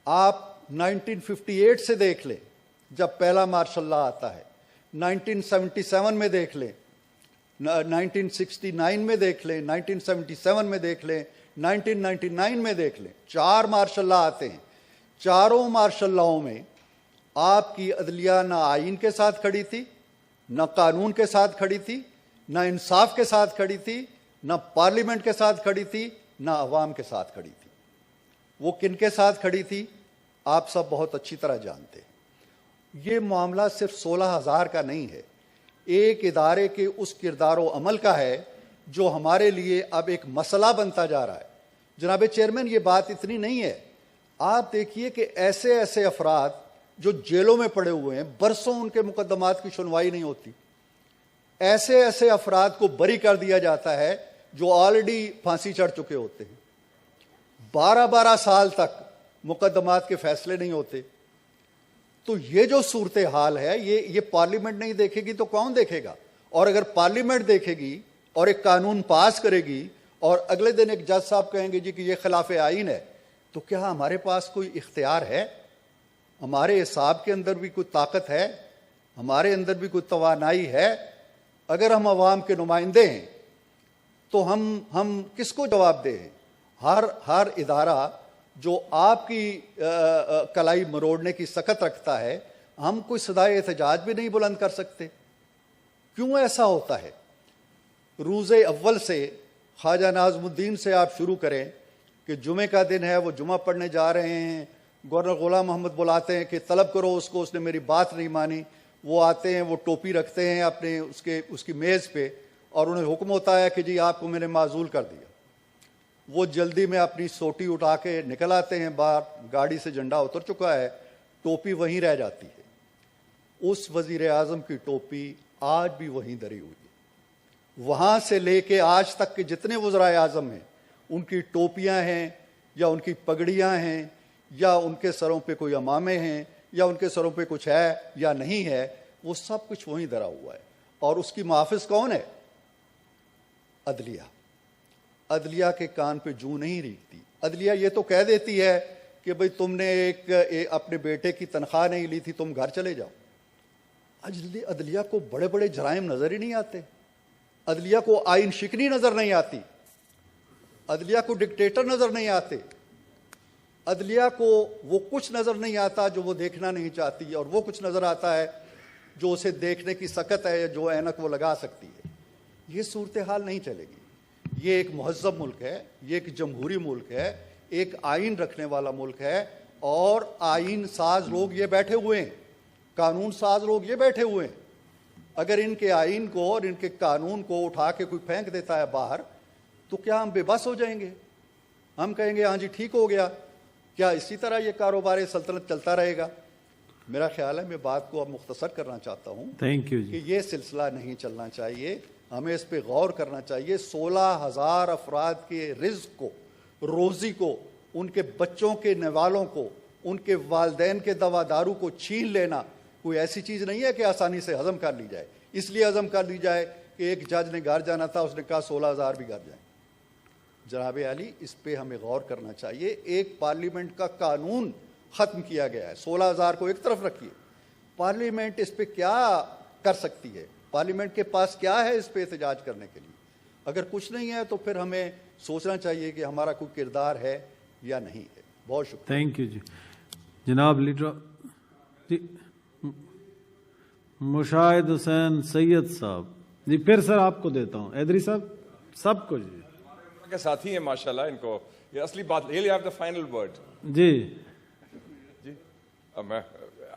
آپ 1958 سے دیکھ لیں جب پہلا مارشل لا آتا ہے, 1977 میں دیکھ لیں, 1969 میں دیکھ لیں, 1977 میں دیکھ لیں, 1999 میں دیکھ لیں, 4 مارشل لا آتے ہیں. چاروں مارشل لاؤں میں آپ کی عدلیہ نہ آئین کے ساتھ کھڑی تھی, نہ قانون کے ساتھ کھڑی تھی, نہ انصاف کے ساتھ کھڑی تھی, نہ پارلیمنٹ کے ساتھ کھڑی تھی, نہ عوام کے ساتھ کھڑی تھی. وہ کن کے ساتھ کھڑی تھی آپ سب بہت اچھی طرح جانتے ہیں. یہ معاملہ صرف 16,000 کا نہیں ہے, ایک ادارے کے اس کردار و عمل کا ہے جو ہمارے لیے اب ایک مسئلہ بنتا جا رہا ہے. جناب چیئرمین یہ بات اتنی نہیں ہے, آپ دیکھیے کہ ایسے ایسے افراد جو جیلوں میں پڑے ہوئے ہیں, برسوں ان کے مقدمات کی سنوائی نہیں ہوتی. ایسے ایسے افراد کو بری کر دیا جاتا ہے جو آلریڈی پھانسی چڑھ چکے ہوتے ہیں. 12 سال تک مقدمات کے فیصلے نہیں ہوتے. تو یہ جو صورتحال ہے یہ پارلیمنٹ نہیں دیکھے گی تو کون دیکھے گا؟ اور اگر پارلیمنٹ دیکھے گی اور ایک قانون پاس کرے گی اور اگلے دن ایک جج صاحب کہیں گے جی کہ یہ خلاف آئین ہے, تو کیا ہمارے پاس کوئی اختیار ہے؟ ہمارے اعصاب کے اندر بھی کوئی طاقت ہے؟ ہمارے اندر بھی کوئی توانائی ہے؟ اگر ہم عوام کے نمائندے ہیں تو ہم کس کو جواب دیں؟ ہر ادارہ جو آپ کی کلائی مروڑنے کی سخت رکھتا ہے, ہم کوئی صدائے احتجاج بھی نہیں بلند کر سکتے. کیوں ایسا ہوتا ہے؟ روز اول سے خواجہ ناظم الدین سے آپ شروع کریں کہ جمعے کا دن ہے, وہ جمعہ پڑھنے جا رہے ہیں, گورنر غلام محمد بلاتے ہیں کہ طلب کرو اس کو, اس نے میری بات نہیں مانی. وہ آتے ہیں, وہ ٹوپی رکھتے ہیں اپنے اس کی میز پہ, اور انہیں حکم ہوتا ہے کہ جی آپ کو میں نے معزول کر دیا. وہ جلدی میں اپنی سوٹی اٹھا کے نکل آتے ہیں باہر, گاڑی سے جھنڈا اتر چکا ہے, ٹوپی وہیں رہ جاتی ہے. اس وزیر اعظم کی ٹوپی آج بھی وہیں دری ہوئی ہے. وہاں سے لے کے آج تک کے جتنے وزرائے اعظم ہیں ان کی ٹوپیاں ہیں یا ان کی پگڑیاں ہیں یا ان کے سروں پہ کوئی عمامے ہیں یا ان کے سروں پہ کچھ ہے یا نہیں ہے, وہ سب کچھ وہیں دھرا ہوا ہے. اور اس کی محافظ کون ہے؟ عدلیہ. عدلیہ کے کان پہ جوں نہیں ریگتی. عدلیہ یہ تو کہہ دیتی ہے کہ بھئی تم نے اپنے بیٹے کی تنخواہ نہیں لی تھی، تم گھر چلے جاؤ. عدلیہ کو بڑے بڑے جرائم نظر ہی نہیں آتے، عدلیہ کو آئین شکنی نظر نہیں آتی، عدلیہ کو ڈکٹیٹر نظر نہیں آتے، عدلیہ کو وہ کچھ نظر نہیں آتا جو وہ دیکھنا نہیں چاہتی، اور وہ کچھ نظر آتا ہے جو اسے دیکھنے کی سکت ہے، جو اینک وہ لگا سکتی ہے. یہ صورتحال نہیں چلے گی. یہ ایک مہذب ملک ہے، یہ ایک جمہوری ملک ہے، ایک آئین رکھنے والا ملک ہے، اور آئین ساز لوگ یہ بیٹھے ہوئے ہیں، قانون ساز لوگ یہ بیٹھے ہوئے ہیں. اگر ان کے آئین کو اور ان کے قانون کو اٹھا کے کوئی پھینک دیتا ہے باہر تو کیا ہم بے بس ہو جائیں گے؟ ہم کہیں گے ہاں جی ٹھیک ہو گیا. کیا اسی طرح یہ کاروبار سلطنت چلتا رہے گا؟ میرا خیال ہے میں بات کو اب مختصر کرنا چاہتا ہوں کہ یہ سلسلہ نہیں چلنا چاہیے. ہمیں اس پہ غور کرنا چاہیے. 16,000 افراد کے رزق کو، روزی کو، ان کے بچوں کے نوالوں کو، ان کے والدین کے دوا دارو کو چھین لینا کوئی ایسی چیز نہیں ہے کہ آسانی سے ہضم کر لی جائے. اس لیے ہضم کر لی جائے کہ ایک جج نے گھر جانا تھا، اس نے کہا 16,000 بھی گھر جائیں. جناب عالی اس پہ ہمیں غور کرنا چاہیے. ایک پارلیمنٹ کا قانون ختم کیا گیا ہے. 16,000 کو ایک طرف رکھیے، پارلیمنٹ اس پہ کیا کر سکتی ہے؟ پارلیمنٹ کے پاس کیا ہے اس پہ احتجاج کرنے کے لیے؟ اگر کچھ نہیں ہے تو پھر ہمیں سوچنا چاہیے کہ ہمارا کوئی کردار ہے یا نہیں ہے. بہت شکریہ. تھینک یو جی. جناب لیڈر جی مشاہد حسین سید صاحب جی. پھر سر آپ کو دیتا ہوں ایدری صاحب، سب کو جی کے ساتھی ہیں ماشاءاللہ. ان کو یہ اصلی بات really have the final word. G G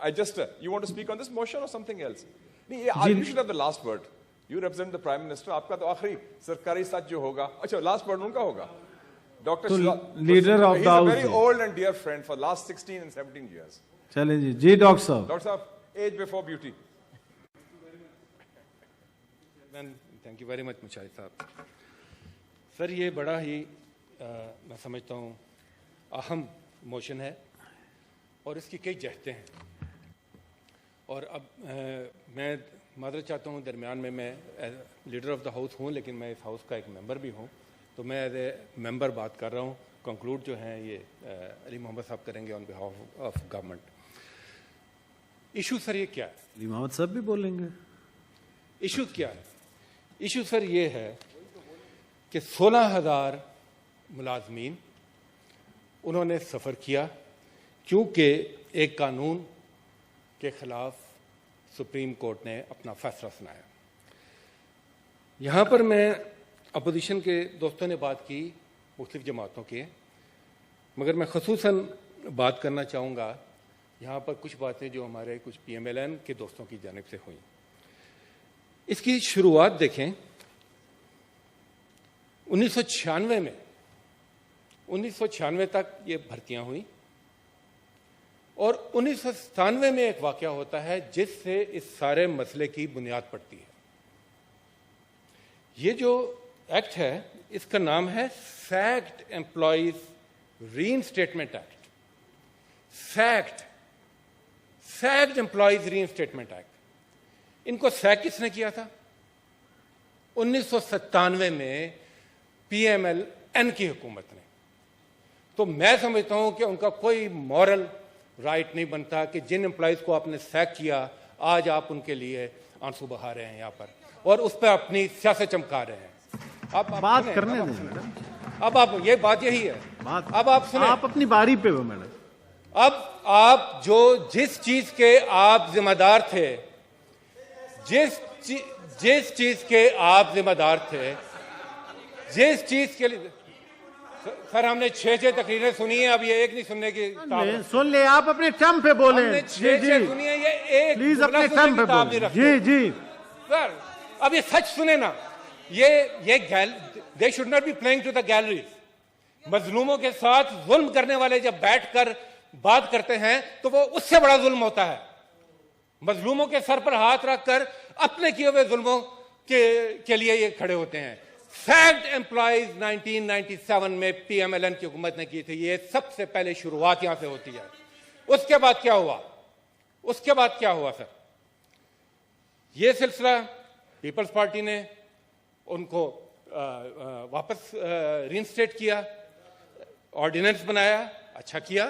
I just you want to speak on this motion or something else? نہیں you should have the last word. You represent the Prime Minister. آپ کا تو آخری سرکاری سچ جو ہوگا. اچھا last word ان کا ہوگا. Dr. Leader of he's the a house. very old and dear friend for last 16 and 17 years. چلیں جی. جی ڈاکٹر صاحب. ڈاکٹر صاحب age before beauty. Thank you very much Mushahid صاحب. سر یہ بڑا ہی میں سمجھتا ہوں اہم موشن ہے اور اس کی کئی جہتیں ہیں. اور اب میں معذرت چاہتا ہوں درمیان میں لیڈر آف دا ہاؤس ہوں لیکن میں اس ہاؤس کا ایک ممبر بھی ہوں، تو میں ایز اے ممبر بات کر رہا ہوں. کنکلوڈ جو ہیں یہ علی محمد صاحب کریں گے آن بہاف آف گورنمنٹ. ایشو سر یہ کیا ہے؟ علی محمد صاحب بھی بولیں گے. ایشو کیا ہے؟ ایشو سر یہ ہے کہ 16,000 ملازمین انہوں نے سفر کیا کیونکہ ایک قانون کے خلاف سپریم کورٹ نے اپنا فیصلہ سنایا. یہاں پر میں اپوزیشن کے دوستوں نے بات کی مختلف جماعتوں کے، مگر میں خصوصاً بات کرنا چاہوں گا یہاں پر کچھ باتیں جو ہمارے کچھ پی ایم ایل این کے دوستوں کی جانب سے ہوئیں. اس کی شروعات دیکھیں. 1996 تک یہ بھرتیاں ہوئیں اور 1997 میں ایک واقعہ ہوتا ہے جس سے اس سارے مسئلے کی بنیاد پڑتی ہے. یہ جو ایکٹ ہے اس کا نام ہے سیکڈ امپلائیز ری انسٹیٹمنٹ ایکٹ. سیکڈ امپلائیز ری انسٹیٹمنٹ ایکٹ. ان کو سیک کس نے کیا تھا؟ 1997 میں پی ایم ایل این کی حکومت نے. تو میں سمجھتا ہوں کہ ان کا کوئی مورل رائٹ نہیں بنتا کہ جن امپلائیز کو آپ نے سیک کیا آج آپ ان کے لیے آنسو بہا رہے ہیں یہاں پر اور اس پہ اپنی سیاست چمکا رہے ہیں. آپ بات کرنے دیں. اب آپ یہ بات یہی ہے. اب آپ سنیں. آپ اپنی باری پہ ہو میڈم. اب آپ جس چیز کے آپ ذمہ دار تھے، جس چیز کے آپ ذمہ دار تھے، جس چیز کے لیے سر ہم نے 6 تقریریں سنی ہیں. اب یہ ایک نہیں سننے کی سن لے. آپ اپنے ٹرم پہ بولیں. ہم نے 6 سنی ہیں. یہ ایک پلیز اپنے ٹرم پہ بولیں. جی جی سر اب یہ سچ سنیں نا. یہ they should not be playing to the galleries. مظلوموں کے ساتھ ظلم کرنے والے جب بیٹھ کر بات کرتے ہیں تو وہ اس سے بڑا ظلم ہوتا ہے. مظلوموں کے سر پر ہاتھ رکھ کر اپنے کیے ہوئے ظلموں کے لیے یہ کھڑے ہوتے ہیں. سیکڈ امپلائیز 1997 میں پی ایم ایل این کی حکومت نے کی تھی. یہ سب سے پہلے شروعات یہاں سے ہوتی ہے. اس کے بعد کیا ہوا سر؟ یہ سلسلہ پیپلز پارٹی نے ان کو واپس ری انسٹیٹ کیا، آرڈیننس بنایا. اچھا کیا.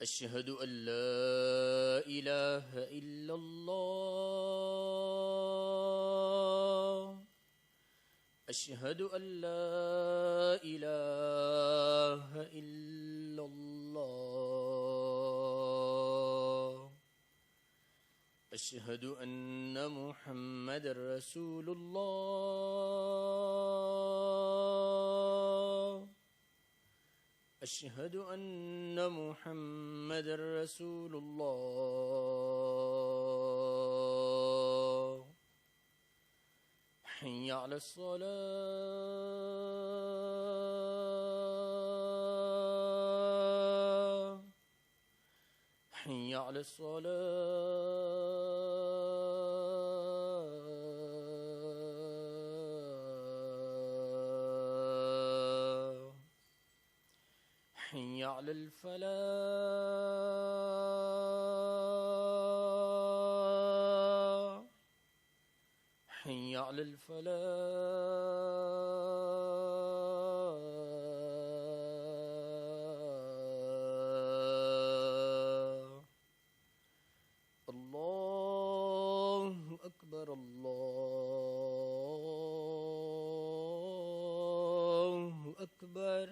أشهد أن لا إله إلا الله أشهد أن لا إله إلا الله أشهد أن محمد رسول الله أشهد أن محمد رسول الله حي على الصلاة حي على الصلاة حي على الفلاح حي على الفلاح الله أكبر الله أكبر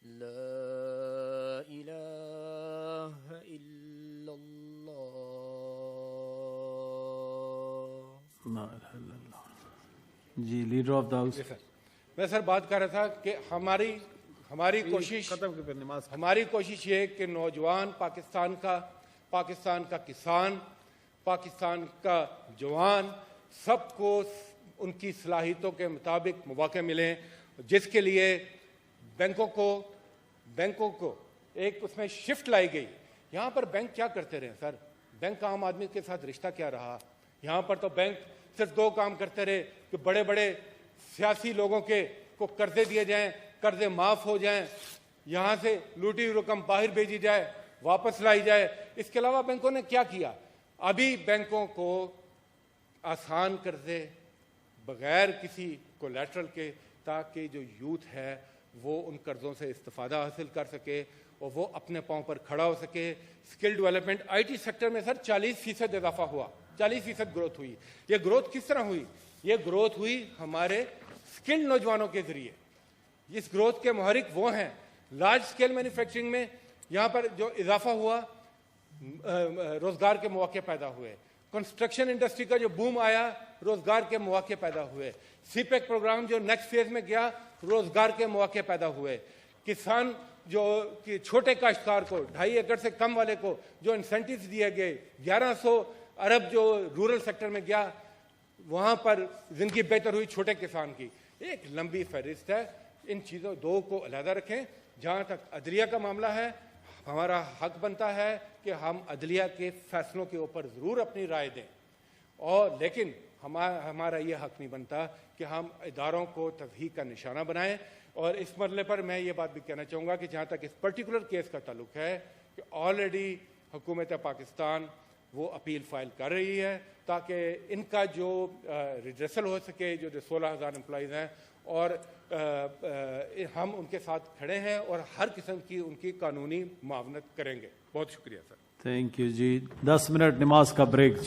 لا إله إلا الله جی لیڈر آف دا ہاؤس. میں سر بات کر رہا تھا کہ ہماری کوشش یہ کہ نوجوان پاکستان کا کسان، پاکستان کا جوان، سب کو ان کی صلاحیتوں کے مطابق مواقع ملیں، جس کے لیے بینکوں کو ایک اس میں شفٹ لائی گئی. یہاں پر بینک کیا کرتے رہے سر؟ بینک عام آدمی کے ساتھ رشتہ کیا رہا؟ یہاں پر تو بینک صرف دو کام کرتے رہے کہ بڑے بڑے سیاسی لوگوں کو قرضے دیے جائیں، قرضے معاف ہو جائیں، یہاں سے لوٹی ہوئی رقم باہر بھیجی جائے، واپس لائی جائے. اس کے علاوہ بینکوں نے کیا کیا؟ ابھی بینکوں کو آسان قرضے بغیر کسی کولیٹرل کے، تاکہ جو یوتھ ہے وہ ان قرضوں سے استفادہ حاصل کر سکے اور وہ اپنے پاؤں پر کھڑا ہو سکے. اسکل ڈیولپمنٹ IT سیکٹر میں سر 40% اضافہ ہوا، 40% گروتھ ہوئی. یہ گروتھ کس طرح ہوئی؟ یہ گروتھ ہوئی ہمارے اسکلڈ نوجوانوں کے ذریعے. اس گروتھ کے محرک وہ ہیں. لارج اسکیل مینوفیکچرنگ میں یہاں پر جو اضافہ ہوا، روزگار کے مواقع پیدا ہوئے. کنسٹرکشن انڈسٹری کا جو بوم آیا، روزگار کے مواقع پیدا ہوئے. CPEC پروگرام جو نیکسٹ فیز میں گیا، روزگار کے مواقع پیدا ہوئے. کسان جو کہ چھوٹے کاشتکار کو، 2.5 ایکڑ سے کم والے کو جو انسینٹیوز دیے گئے، 1100 ارب جو رورل سیکٹر میں گیا، وہاں پر زندگی بہتر ہوئی چھوٹے کسان کی. ایک لمبی فہرست ہے. ان چیزوں دو کو علیحدہ رکھیں. جہاں تک عدلیہ کا معاملہ ہے، ہمارا حق بنتا ہے کہ ہم عدلیہ کے فیصلوں کے اوپر ضرور اپنی رائے دیں، اور لیکن ہمارا یہ حق نہیں بنتا کہ ہم اداروں کو تضحیک کا نشانہ بنائیں. اور اس مرحلے پر میں یہ بات بھی کہنا چاہوں گا کہ جہاں تک اس پرٹیکولر کیس کا تعلق ہے کہ آلریڈی حکومت پاکستان وہ اپیل فائل کر رہی ہے تاکہ ان کا جو ریڈریسل ہو سکے. جو 16,000 امپلائیز ہیں، اور ہم ان کے ساتھ کھڑے ہیں اور ہر قسم کی ان کی قانونی معاونت کریں گے. بہت شکریہ سر. تھینک یو جی. 10 منٹ نماز کا بریک.